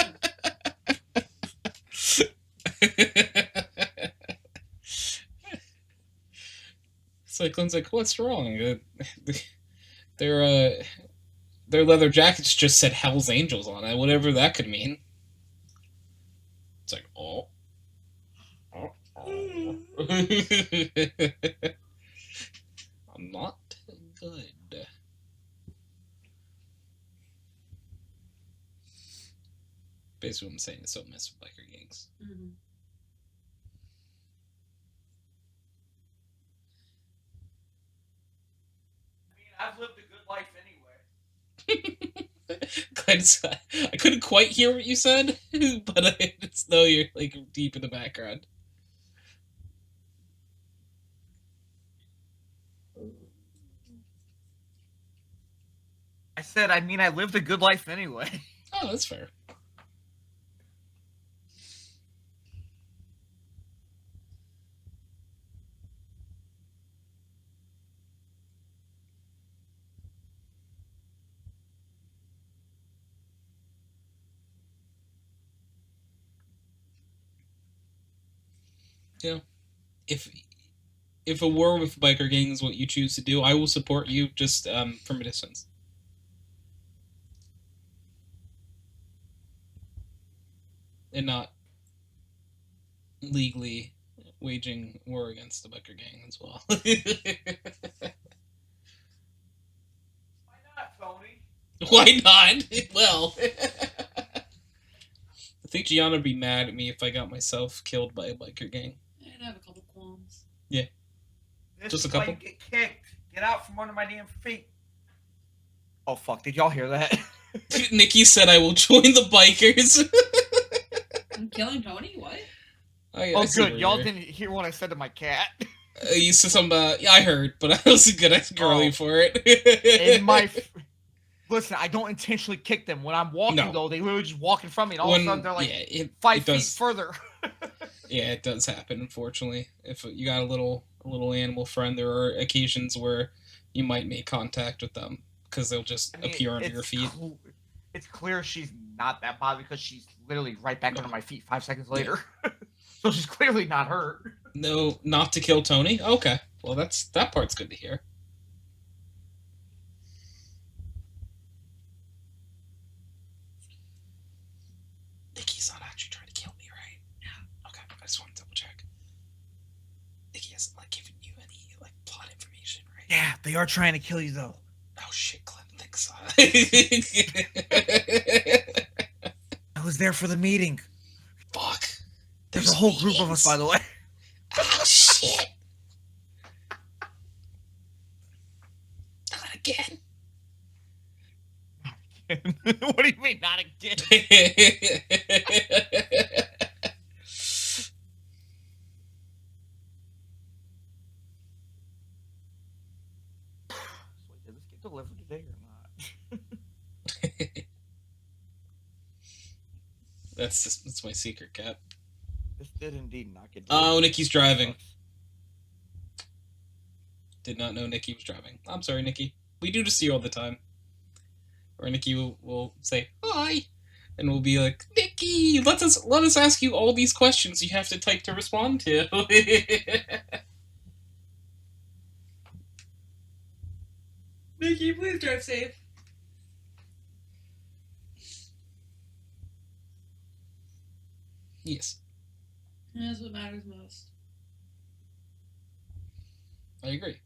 A: It's like Glenn's like, what's wrong? Their leather jackets just said Hell's Angels on it, whatever that could mean. It's like, oh. I'm not good. Basically, what I'm saying is don't mess with biker gangs.
C: Mm-hmm.
E: I've lived a good life anyway.
A: Glenn's, I couldn't quite hear what you said, but I just know you're like deep in the background.
E: I said, I lived a good life anyway.
A: Oh, that's fair. You know, if a war with biker gang is what you choose to do, I will support you just from a distance. And not legally waging war against the biker gang as well.
E: Why not, Tony?
A: Why not? Well, I think Gianna would be mad at me if I got myself killed by a biker gang.
C: I'd have a couple qualms.
E: This
A: Just a
E: is why
A: couple?
E: you get kicked. Get out from under my damn feet. Oh fuck! Did y'all hear that?
A: Nikki said I will join the bikers.
C: I'm killing Tony? What?
A: I
E: Oh,
A: see
E: good.
A: where
E: Y'all
A: you're-
E: didn't hear what I said to my cat.
A: You said something about... Yeah, I heard, but I wasn't good at girly
E: Oh.
A: for it.
E: In my listen, I don't intentionally kick them. When I'm walking,
A: No.
E: though, they literally just walk in front of me, and all of a sudden they're like
A: yeah,
E: 5
A: it
E: feet
A: does,
E: further.
A: Yeah, it does happen, unfortunately. If you got a little animal friend, there are occasions where you might make contact with them because they'll just appear under your feet.
E: it's clear she's not that bothered because she's literally right back under my feet 5 seconds later. So she's clearly not hurt.
A: No, not to kill Tony? Okay. Well, that part's good to hear. Nikki's not actually trying to kill me, right?
C: No.
A: Okay, I just want to double check. Nikki hasn't, like, given you any, like, plot information, right?
E: Yeah, they are trying to kill you though.
A: Oh, shit, Glenn thinks so.
E: I was there for the meeting.
A: Fuck.
E: There's a whole group of us, by the way.
A: Oh, shit. Not again.
E: What do you mean, not again? Did this get delivered today or not?
A: That's my secret, Cat.
E: This did indeed not get
A: Oh,
E: delivered.
A: Nikki's driving. Did not know Nikki was driving. I'm sorry, Nikki. We do this to you all the time. Or Nikki will say, hi! And we'll be like, Nikki, let us ask you all these questions you have to type to respond to.
C: Nikki, please drive safe.
A: Yes,
C: That's what matters most.
A: I agree.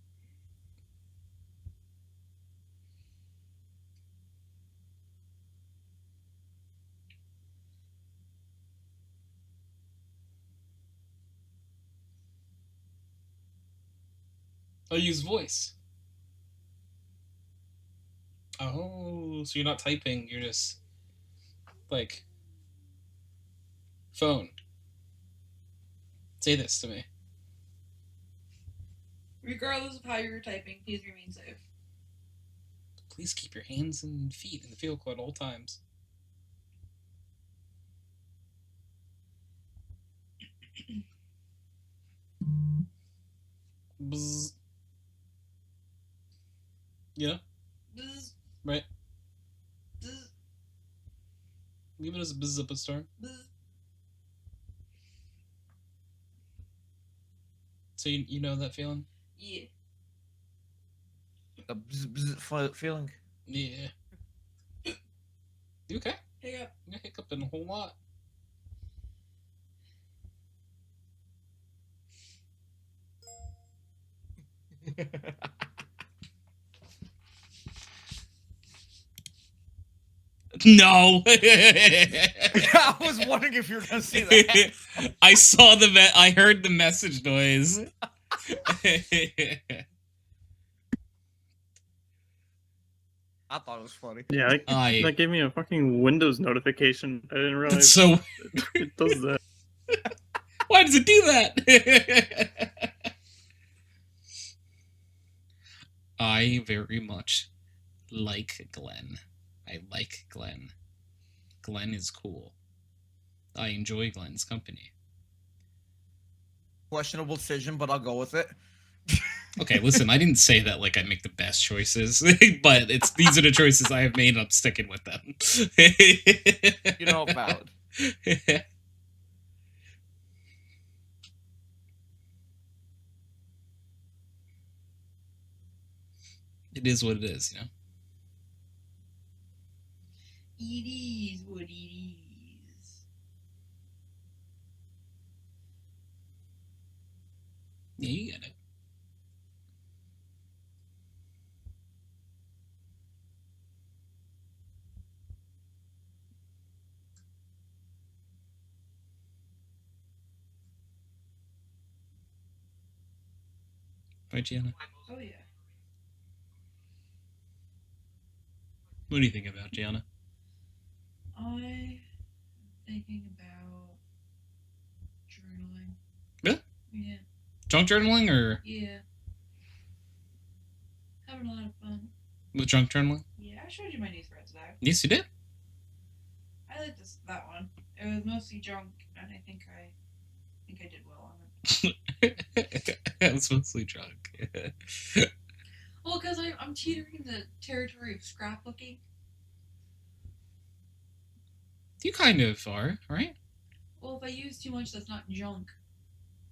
A: I'll use voice. Oh, so you're not typing, you're just, like, phone. Say this to me.
C: Regardless of how you're typing, please remain safe.
A: Please keep your hands and feet in the vehicle at all times. Bzz. You know?
C: Bzz,
A: Right?
C: bzz,
A: Leave it as a bzz up a storm.
C: bzz.
A: So you know that feeling?
C: Yeah.
E: A bzz, bzz feeling.
A: Yeah. You okay?
C: Hiccup.
A: You're hiccuping a whole lot. No.
E: I was wondering if you were gonna see that.
A: I saw I heard the message noise.
E: I thought it was funny.
B: Yeah, that gave me a fucking Windows notification. I didn't realize
A: So
B: it does that.
A: why does it do that? I very much like Glen. I like Glen. Glen is cool. I enjoy Glen's company.
E: Questionable decision, but I'll go with it.
A: Okay, listen, I didn't say that like I make the best choices, but these are the choices I have made, and I'm sticking with them.
E: You know, valid.
A: It is what it is, you know?
C: It is what it is.
A: Yeah, you get it. Right, Gianna?
C: Oh yeah.
A: What do you think about Gianna?
C: I'm thinking about journaling.
A: Really?
C: Yeah.
A: Drunk journaling or
C: Yeah. Having a lot of fun.
A: with drunk journaling?
C: Yeah, I showed you my new threads back.
A: Yes, you did.
C: I like that one. It was mostly junk, and I think I did well on it.
A: I was mostly drunk.
C: Well, because I'm teetering in the territory of scrapbooking.
A: You kind of are, right?
C: Well, if I use too much that's not junk,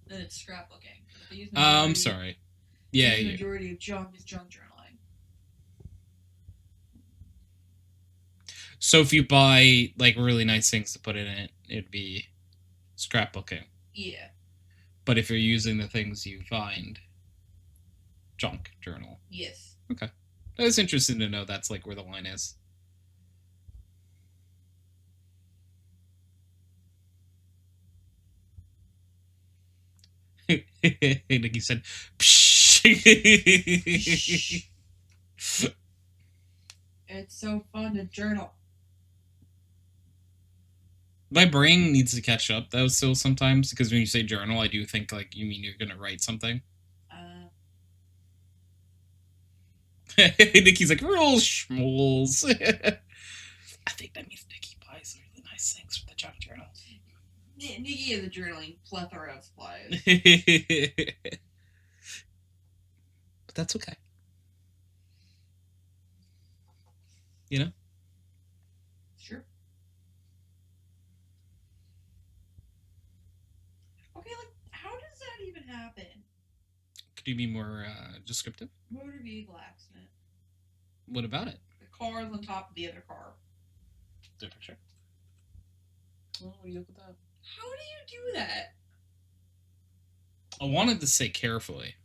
C: then it's scrapbooking. But if I use
A: I'm sorry. Yeah,
C: the
A: you.
C: majority of junk is junk journaling.
A: So if you buy like really nice things to put in it, it'd be scrapbooking.
C: Yeah.
A: But if you're using the things you find, junk journal.
C: Yes.
A: Okay. That was interesting to know that's like where the line is. Nikki said, Psh.
C: It's so fun to journal.
A: My brain needs to catch up though still sometimes, because when you say journal, I do think like you mean you're gonna write something. Nikki's like, real schmoles. I think that means Nikki buys really nice things for the junk journal.
C: Nikki is a journaling plethora of supplies.
A: But that's okay. You know?
C: Sure. Okay, like, how does that even happen?
A: Could you be more descriptive?
C: Motor vehicle accident.
A: What about it?
C: The car's on top of the other car.
A: The picture. Well, what do you look at that?
C: How do you do that?
A: I wanted to say carefully.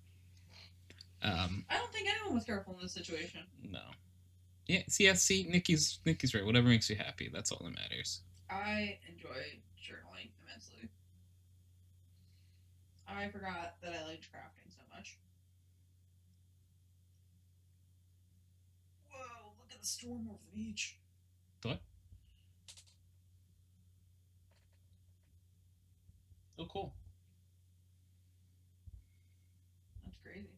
C: I don't think anyone was careful in this situation.
A: No. Yeah, see, Nikki's right. Whatever makes you happy, that's all that matters.
C: I enjoy journaling immensely. I forgot that I liked crafting so much. Whoa, look at the storm over the beach.
A: What? Oh, cool.
C: That's crazy.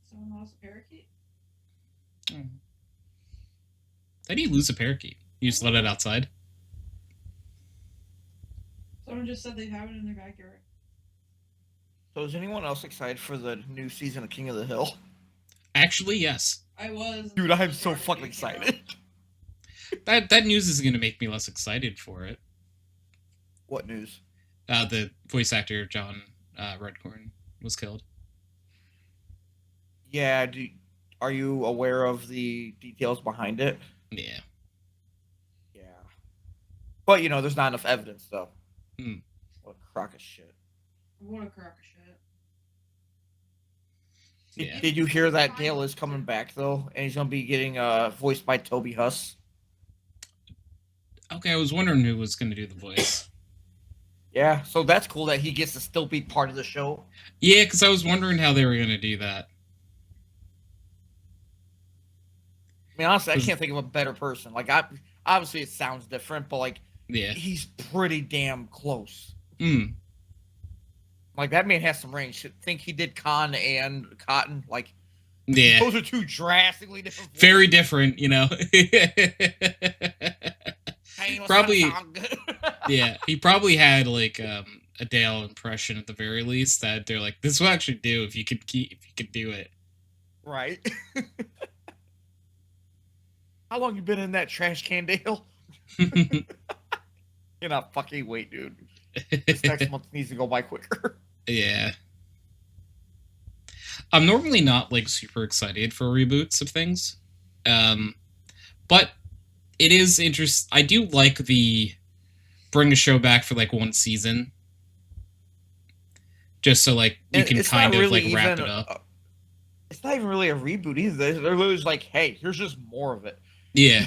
C: Someone lost a parakeet?
A: How do you lose a parakeet? You just let it outside?
C: Someone just said they have it in their backyard.
E: So is anyone else excited for the new season of King of the Hill?
A: Actually, yes.
C: I was.
E: Dude, I'm so fucking excited.
A: That news is gonna make me less excited for it.
E: What news?
A: The voice actor John Redcorn was killed.
E: Yeah, are you aware of the details behind it?
A: Yeah.
E: Yeah. But, you know, there's not enough evidence, though. What a crock of shit.
C: What a crock of shit.
A: Yeah.
E: Did you hear that Dale is coming back, though? And he's going to be getting voiced by Toby Huss?
A: Okay, I was wondering who was going to do the voice.
E: Yeah, so that's cool that he gets to still be part of the show.
A: Yeah, because I was wondering how they were going to do that.
E: I mean, honestly, I can't think of a better person. Like, obviously it sounds different, but, like,
A: yeah,
E: he's pretty damn close.
A: Mm.
E: Like, that man has some range. Think he did Con and Cotton. Like,
A: Yeah.
E: those are two drastically different voices.
A: Very different, you know. Probably, yeah. He probably had like a Dale impression at the very least that they're like, this will actually do if you could do it.
E: Right. How long you been in that trash can, Dale? You're not fucking wait, dude. This next month needs to go by quicker.
A: Yeah. I'm normally not like super excited for reboots of things. But it is interesting. I do like the bring a show back for like one season. Just so like you can kind of like wrap it up.
E: It's not even really a reboot either. They're literally like, hey, here's just more of it.
A: Yeah.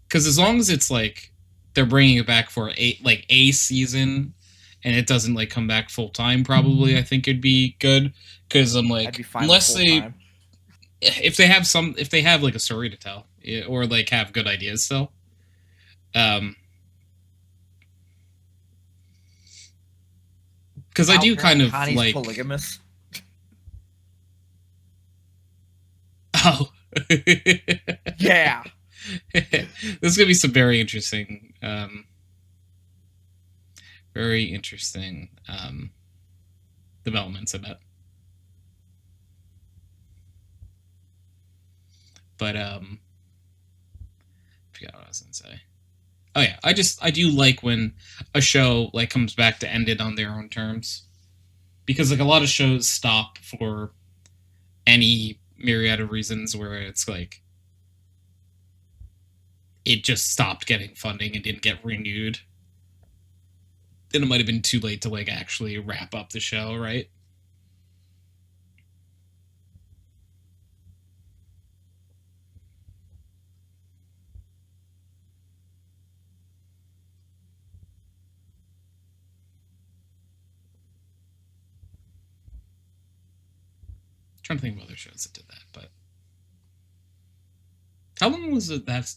A: Because as long as it's like they're bringing it back for a season and it doesn't like come back full time, probably I think it'd be good. Because I'm like, unless they, if they have like a story to tell or like have good ideas still. Because I do kind of
E: Connie's
A: like
E: polygamous.
A: Oh.
E: Yeah.
A: There's gonna be some very interesting developments in it. But I forgot what I was gonna say. Oh yeah, I do like when a show like comes back to end it on their own terms, because like a lot of shows stop for any myriad of reasons where it's like it just stopped getting funding and didn't get renewed. Then it might have been too late to like actually wrap up the show, right? Trying to think of other shows that did that, but how long was it? That's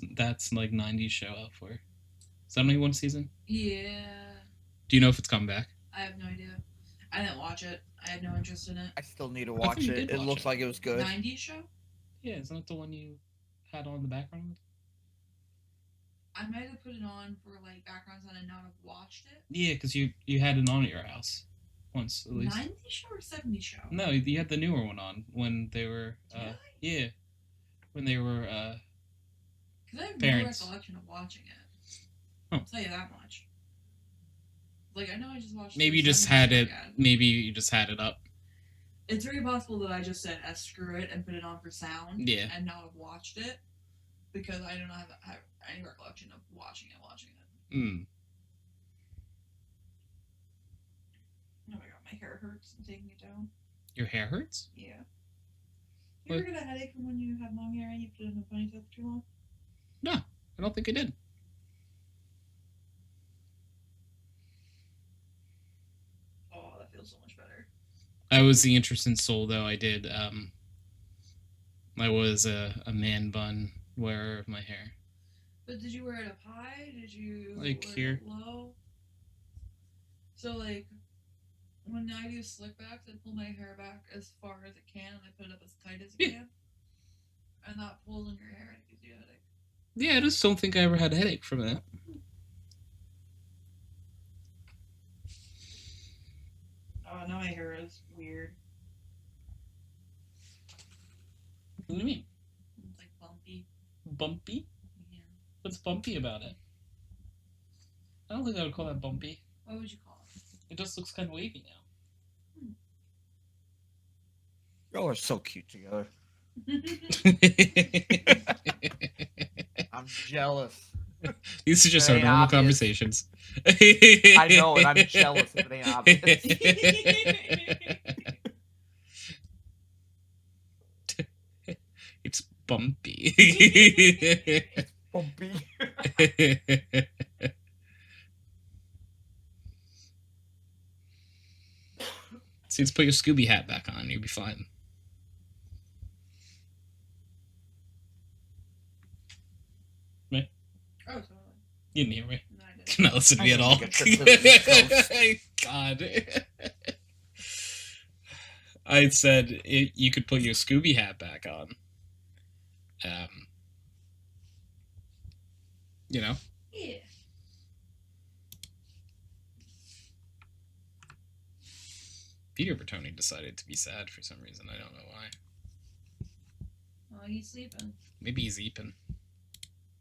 A: like 90s show out for? Is that only one season?
C: Yeah.
A: Do you know if it's come back?
C: I have no idea. I didn't watch it. I had no interest in it.
E: I still need to
A: I thought
E: watch
A: you
E: it.
A: did
E: It
A: watch
E: looks
A: it.
E: like it was good.
C: 90s show?
A: Yeah, isn't that the one you had on in the background?
C: I might have put it on for like background sound and not have watched it.
A: Yeah, because you had it on at your house once at least.
C: 90s show or 70s show?
A: No, you had the newer one on when they were.
C: Did I?
A: Yeah, when they were.
C: Because I have
A: Parents.
C: no recollection of watching it.
A: Huh.
C: I'll tell you that much. Like, I know I just watched
A: Maybe
C: the
A: you just
C: 70s
A: had
C: show
A: it.
C: again.
A: Maybe you just had it up.
C: It's very possible that I just said, screw it, and put it on for sound.
A: Yeah.
C: And now I've watched it. Because I don't have any recollection of watching it.
A: Hmm.
C: Oh my god, my hair hurts. I'm taking it down.
A: Your hair hurts?
C: Yeah. You ever get a headache from when you have long hair and you put it in a ponytail for too long?
A: No, I don't think I did.
C: Oh, that feels so much better.
A: I was the interesting soul, though. I did. I was a man bun wearer of my hair.
C: But did you wear it up high? Did you
A: Like
C: wear
A: here?
C: it low? So like, when I do slick backs, I pull my hair back as far as it can, and I put it up as tight as it
A: Yeah.
C: can. And that pulls in your hair and it gives you a headache.
A: Yeah, I just don't think I ever had a headache from that.
C: Oh, now my hair is weird.
A: What do you mean?
C: It's like bumpy.
A: Bumpy?
C: Yeah.
A: What's bumpy about it? I don't think I would call that bumpy.
C: What would you call it?
A: It just looks kind of wavy now.
E: Y'all are so cute together. I'm jealous.
A: These are just
E: It
A: our
E: ain't
A: normal
E: obvious.
A: conversations.
E: I know it. I'm jealous if it ain't obvious.
A: It's bumpy.
E: Bumpy.
A: So let's put your Scooby hat back on. You'll be fine.
C: Oh, totally.
A: You didn't hear me.
C: No, I
A: You're
C: didn't.
A: not listening to me at all.
E: I think I took the
A: God. I said you could put your Scooby hat back on. You know?
C: Yeah.
A: Peter Bertoni decided to be sad for some reason. I don't know why.
C: Oh, he's sleeping.
A: Maybe he's eeping.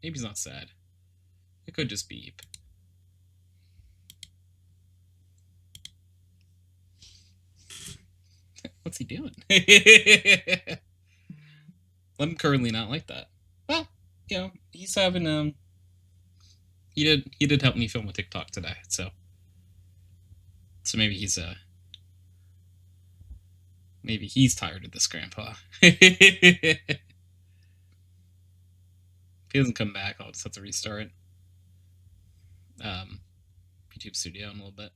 A: Maybe he's not sad. It could just be eep. What's he doing? I'm currently not like that. Well, you know, he's having he did help me film a TikTok today, so maybe he's tired of this grandpa. If he doesn't come back, I'll just have to restart YouTube Studio in a little bit.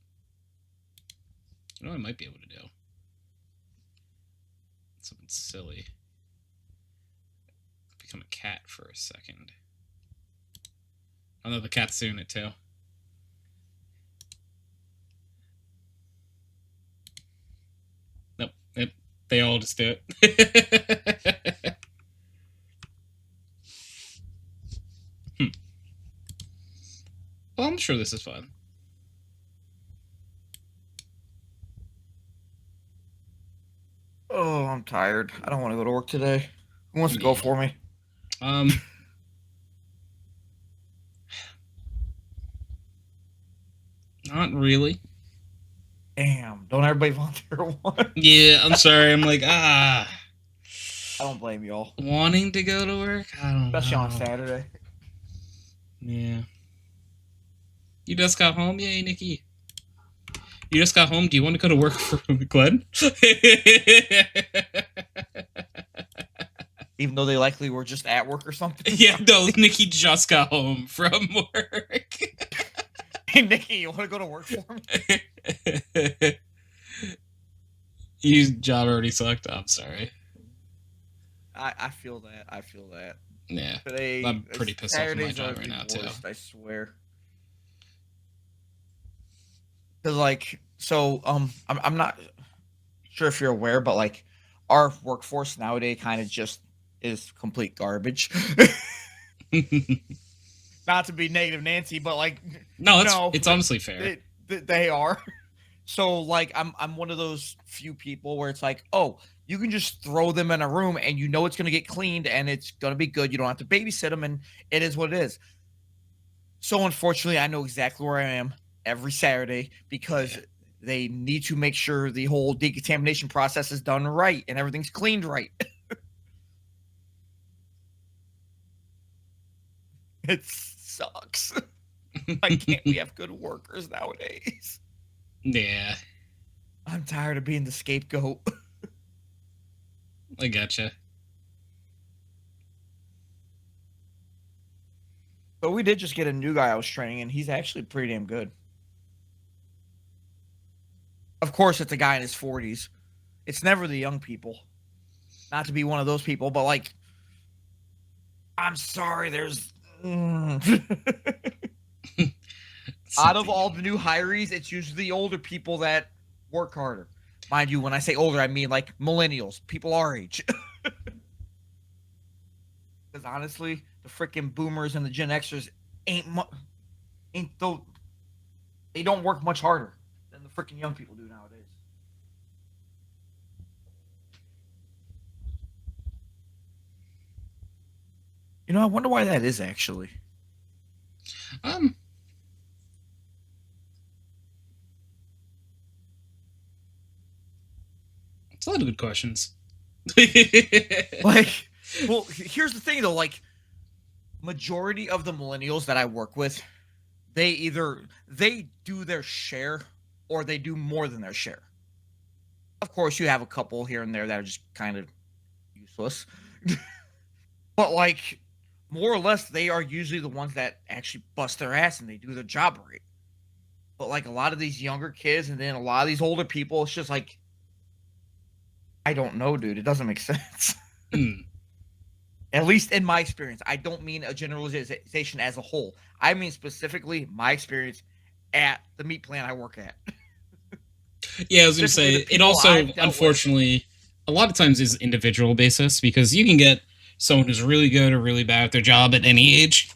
A: You know what I might be able to do? Something silly. Become a cat for a second. I know the cat's doing it too. Nope. They all just do it. Well, I'm sure this is fun.
E: Oh, I'm tired. I don't want to go to work today. Who wants to go for me?
A: Not really.
E: Damn, don't everybody volunteer one?
A: Yeah, I'm sorry. I'm like,
E: I don't blame y'all.
A: wanting to go to work? I don't
E: Especially
A: know.
E: on Saturday.
A: Yeah. You just got home? Yay, Nikki. You just got home? Do you want to go to work for Glen?
E: Even though they likely were just at work or something.
A: Yeah, no, Nikki just got home from work.
E: Hey, Nikki, you want to go to work for me?
A: Your job already sucked. I'm sorry.
E: I feel that. I feel that.
A: Yeah.
E: Today,
A: I'm pretty pissed off with my
E: Saturdays
A: job
E: are
A: right
E: the
A: now, too.
E: worst, I swear. Cause like, so I'm not sure if you're aware, but like, our workforce nowadays kind of just is complete garbage. Not to be negative, Nancy, but like,
A: no, it's honestly fair.
E: They are. So like, I'm one of those few people where it's like, oh, you can just throw them in a room and you know it's gonna get cleaned and it's gonna be good. You don't have to babysit them, and it is what it is. So unfortunately, I know exactly where I am every Saturday because they need to make sure the whole decontamination process is done right and everything's cleaned right. It sucks. Why can't we have good workers nowadays?
A: Yeah,
E: I'm tired of being the scapegoat.
A: I gotcha.
E: But we did just get a new guy I was training, and he's actually pretty damn good. Of course, it's a guy in his 40s. It's never the young people. Not to be one of those people, but like, I'm sorry, there's... Out of all the new hirees, it's usually the older people that work harder. Mind you, when I say older, I mean like millennials, people our age. Because honestly, the freaking boomers and the Gen Xers they don't work much harder than the freaking young people do nowadays. You know, I wonder why that is actually.
A: It's a lot of good questions.
E: Like, well, here's the thing though, like, majority of the millennials that I work with, they do their share or they do more than their share. Of course, you have a couple here and there that are just kind of useless. But like, more or less, they are usually the ones that actually bust their ass and they do their job right. But like a lot of these younger kids and then a lot of these older people, it's just like, I don't know, dude. It doesn't make sense. At least in my experience. I don't mean a generalization as a whole. I mean specifically my experience at the meat plant I work at.
A: Yeah, I was going to say, it also, unfortunately, a lot of times is individual basis because you can get someone who's really good or really bad at their job at any age.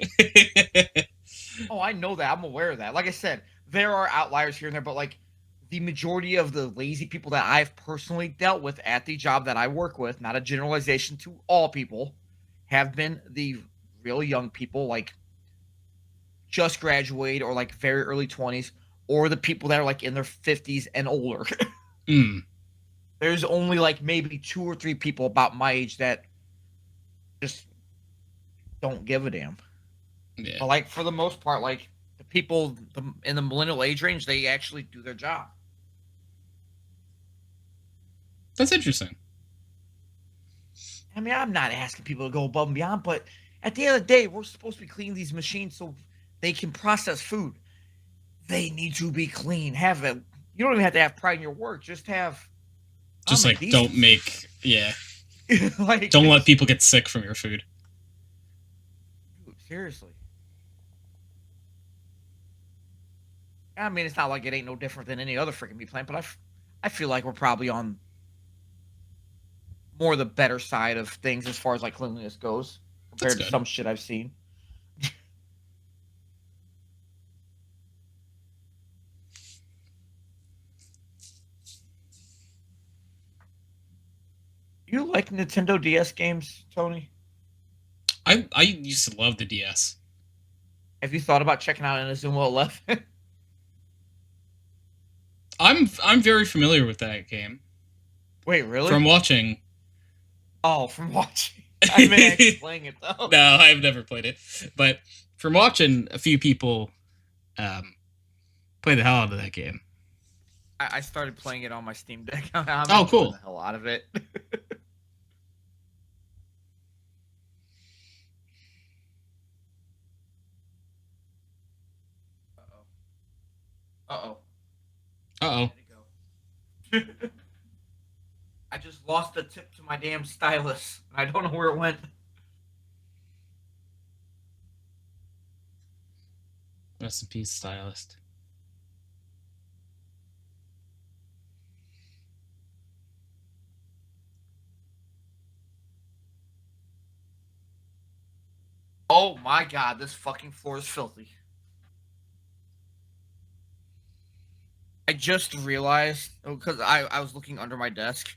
E: Oh, I know that. I'm aware of that. Like I said, there are outliers here and there, but like the majority of the lazy people that I've personally dealt with at the job that I work with, not a generalization to all people, have been the real young people, like just graduated or like very early 20s, or the people that are like in their 50s and older. There's only like maybe 2 or 3 people about my age that just don't give a damn.
A: Yeah.
E: But like for the most part, like the people in the millennial age range, they actually do their job.
A: That's interesting.
E: I mean, I'm not asking people to go above and beyond, but at the end of the day, we're supposed to be cleaning these machines so they can process food. They need to be clean. You don't even have to have pride in your work. Just have.
A: Just like, don't make. Yeah. Like, don't let people get sick from your food.
E: Dude, seriously. I mean, it's not like it ain't no different than any other freaking meat plant, but I feel like we're probably on more the better side of things as far as like cleanliness goes compared to some shit I've seen. You like Nintendo DS games, Tony?
A: I used to love the DS.
E: Have you thought about checking out Inazuma 11?
A: I'm very familiar with that game
E: Wait, really?
A: from watching.
E: Oh, from watching. I've been actually playing it though.
A: No, I've never played it, but from watching a few people play the hell out of that game.
E: I started playing it on my Steam Deck. I'm
A: Oh,
E: enjoying
A: cool.
E: the hell out of it. Uh-oh.
A: Uh-oh.
E: Where'd it go? I just lost the tip to my damn stylus. I don't know where it went.
A: Rest in peace, stylist.
E: Oh my god, this fucking floor is filthy. I just realized, because I was looking under my desk,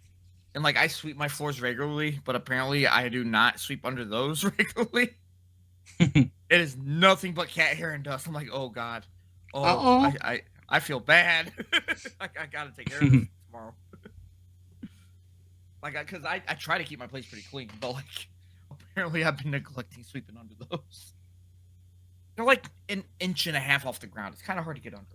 E: and like I sweep my floors regularly, but apparently I do not sweep under those regularly. It is nothing but cat hair and dust. I'm like, oh god,
A: Uh-oh.
E: I feel bad. I gotta take care of this tomorrow. Like, because I try to keep my place pretty clean, but like apparently I've been neglecting sweeping under those. They're like an inch and a half off the ground. It's kind of hard to get under.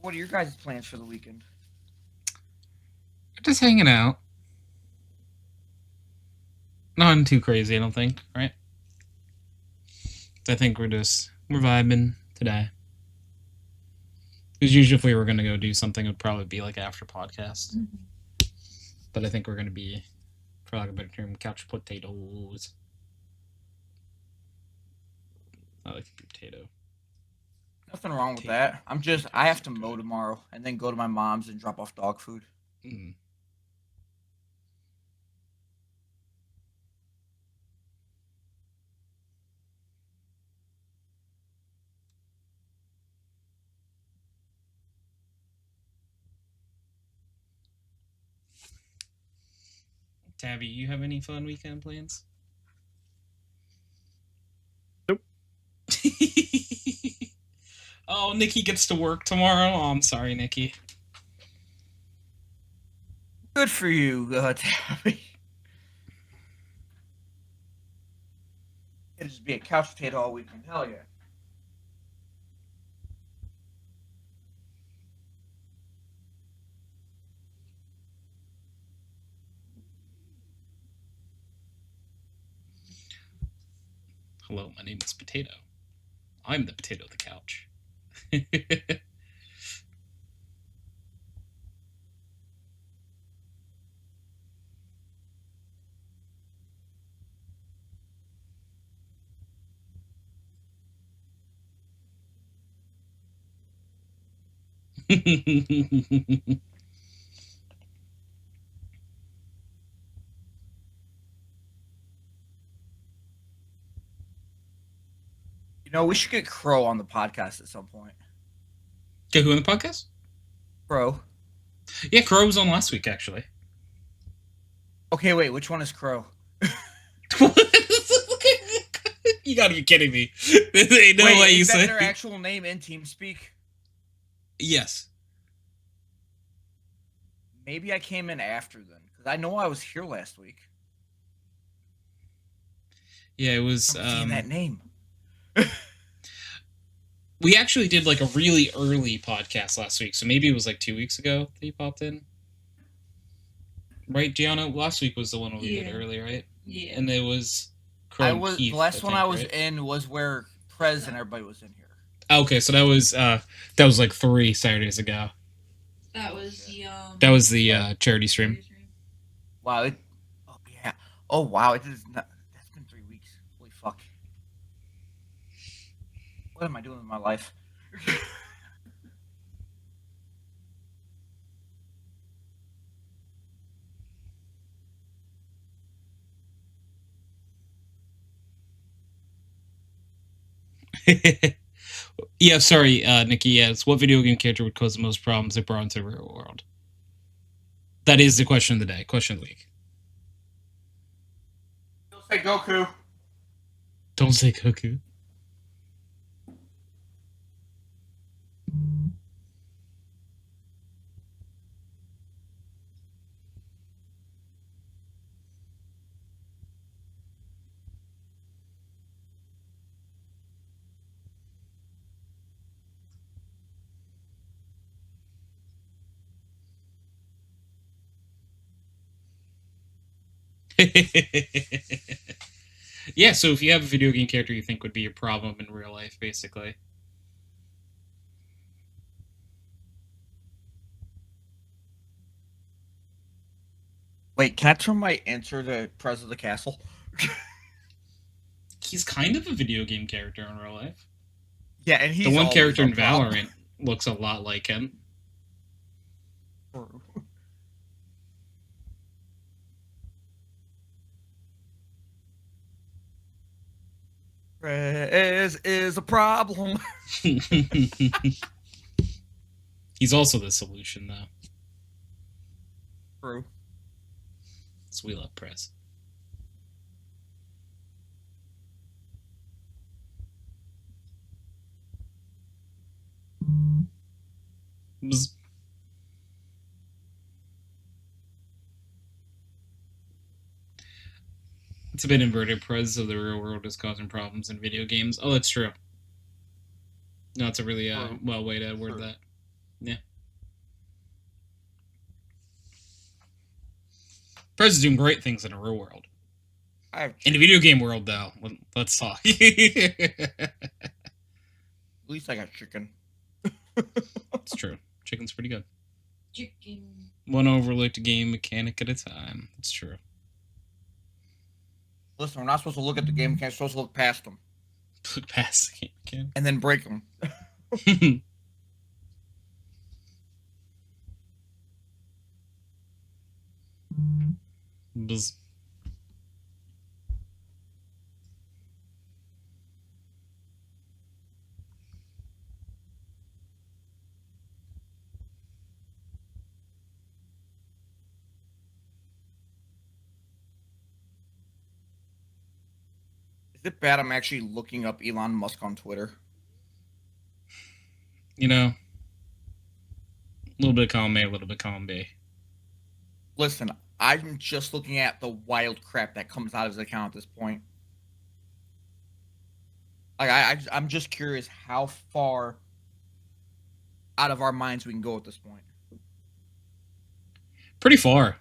E: What are your guys' plans for the weekend?
A: Just hanging out. Nothing too crazy, I don't think, right? I think we're vibing today. Because usually if we were going to go do something, it would probably be like after podcast. But I think we're going to be, for lack of a better term, couch potatoes. I like a potato.
E: Nothing wrong with that. I have to mow tomorrow and then go to my mom's and drop off dog food.
A: Mm. Tabby, you have any fun weekend plans?
B: Nope.
A: Oh, Nikki gets to work tomorrow. Oh, I'm sorry, Nikki.
E: Good for you, Tabby. It'll just be a couch potato all weekend. Hell yeah.
A: Hello, my name is Potato. I'm the potato of the couch.
E: You know, we should get Crow on the podcast at some point.
A: Get who on the podcast?
E: Crow.
A: Yeah, Crow was on last week, actually.
E: Okay, wait, which one is Crow?
A: You gotta be kidding me. Ain't no way you
E: is that
A: say.
E: their actual name in TeamSpeak?
A: Yes.
E: Maybe I came in after then, because I know I was here last week.
A: Yeah, it was.
E: I'm seeing that name.
A: We actually did like a really early podcast last week, so maybe it was like 2 weeks ago that he popped in. Right, Gianna? Last week was the one we did early, right?
C: Yeah.
A: And it was Crow and Keith,
E: the last one I was
A: right?
E: in was where Prez and everybody was in here.
A: Okay, so that was like 3 Saturdays ago.
C: That was the
A: That was the charity stream.
E: Wow. Oh yeah. Oh wow. It is not. That's been 3 weeks. Holy fuck. What am I doing with my life?
A: Yeah, sorry, Nikki. Yes, what video game character would cause the most problems if brought into the real world? That is the question of the day. Question of the week.
E: You'll say Goku.
A: Don't say Goku. Yeah, so if you have a video game character you think would be a problem in real life, basically.
E: Wait, can I turn my answer to Prez of the Castle?
A: He's kind of a video game character in real life.
E: Yeah, and he's
A: The one
E: always
A: character
E: a
A: in
E: problem.
A: Valorant looks a lot like him.
E: Prez is a problem.
A: He's also the solution, though.
E: True.
A: So we love Prez. Bzz. It's a bit inverted. Prez of the real world is causing problems in video games. Oh, that's true. No, it's a really well way to word that. Yeah. Prez is doing great things in the real world. In the video game world, though, let's talk.
E: At least I got chicken.
A: It's true. Chicken's pretty good.
C: Chicken.
A: One overlooked game mechanic at a time. It's true.
E: Listen, we're not supposed to look at the game mechanics. We're supposed to look past them.
A: Look past the game mechanic.
E: And then break them.
A: Bzz.
E: Is it bad I'm actually looking up Elon Musk on Twitter?
A: You know, a little bit of column A, a little bit of column B.
E: Listen, I'm just looking at the wild crap that comes out of his account at this point. Like, I'm just curious how far out of our minds we can go at this point.
A: Pretty far.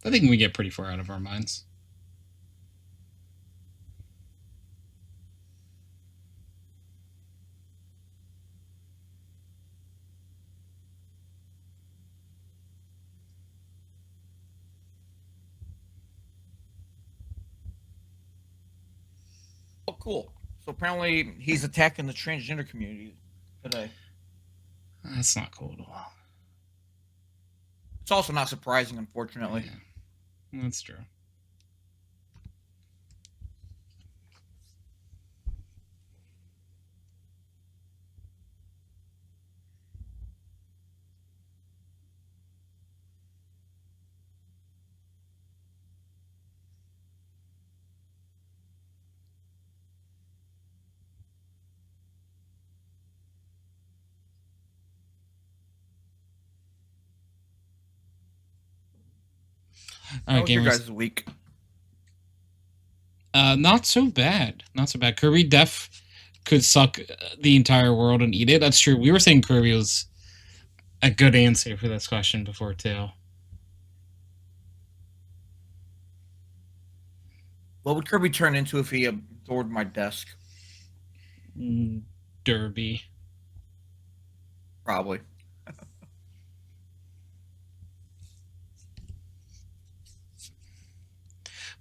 A: I think we get pretty far out of our minds.
E: Oh, cool. So apparently he's attacking the transgender community today.
A: That's not cool at all.
E: It's also not surprising, unfortunately.
A: Yeah, that's true. All
E: How
A: right,
E: was your
A: gamers.
E: guys' week?
A: Not so bad. Not so bad. Kirby Def could suck the entire world and eat it. That's true. We were saying Kirby was a good answer for this question before, too.
E: What would Kirby turn into if he absorbed my desk?
A: Derby.
E: Probably.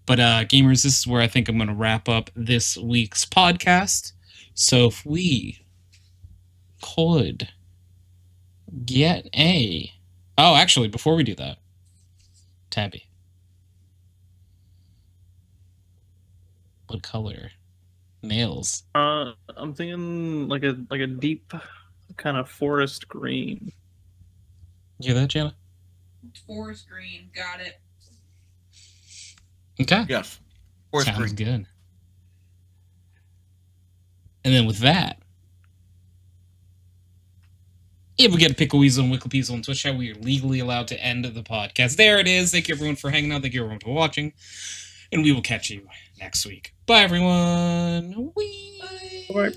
A: But gamers, this is where I think I'm going to wrap up this week's podcast. So if we could get a... Oh, actually, before we do that, Tabby. What color? Nails.
B: I'm thinking like a deep kind of forest green.
A: You hear that, Gianna?
C: Forest green. Got it.
A: Okay.
E: Yes. Forest
A: Sounds
E: green.
A: good. And then with that, if we get a Pickle Weasel and Wickle Weasel on Twitch chat, we are legally allowed to end the podcast. There it is. Thank you everyone for hanging out. Thank you everyone for watching. And we will catch you next week. Bye everyone. Whee!
B: Bye.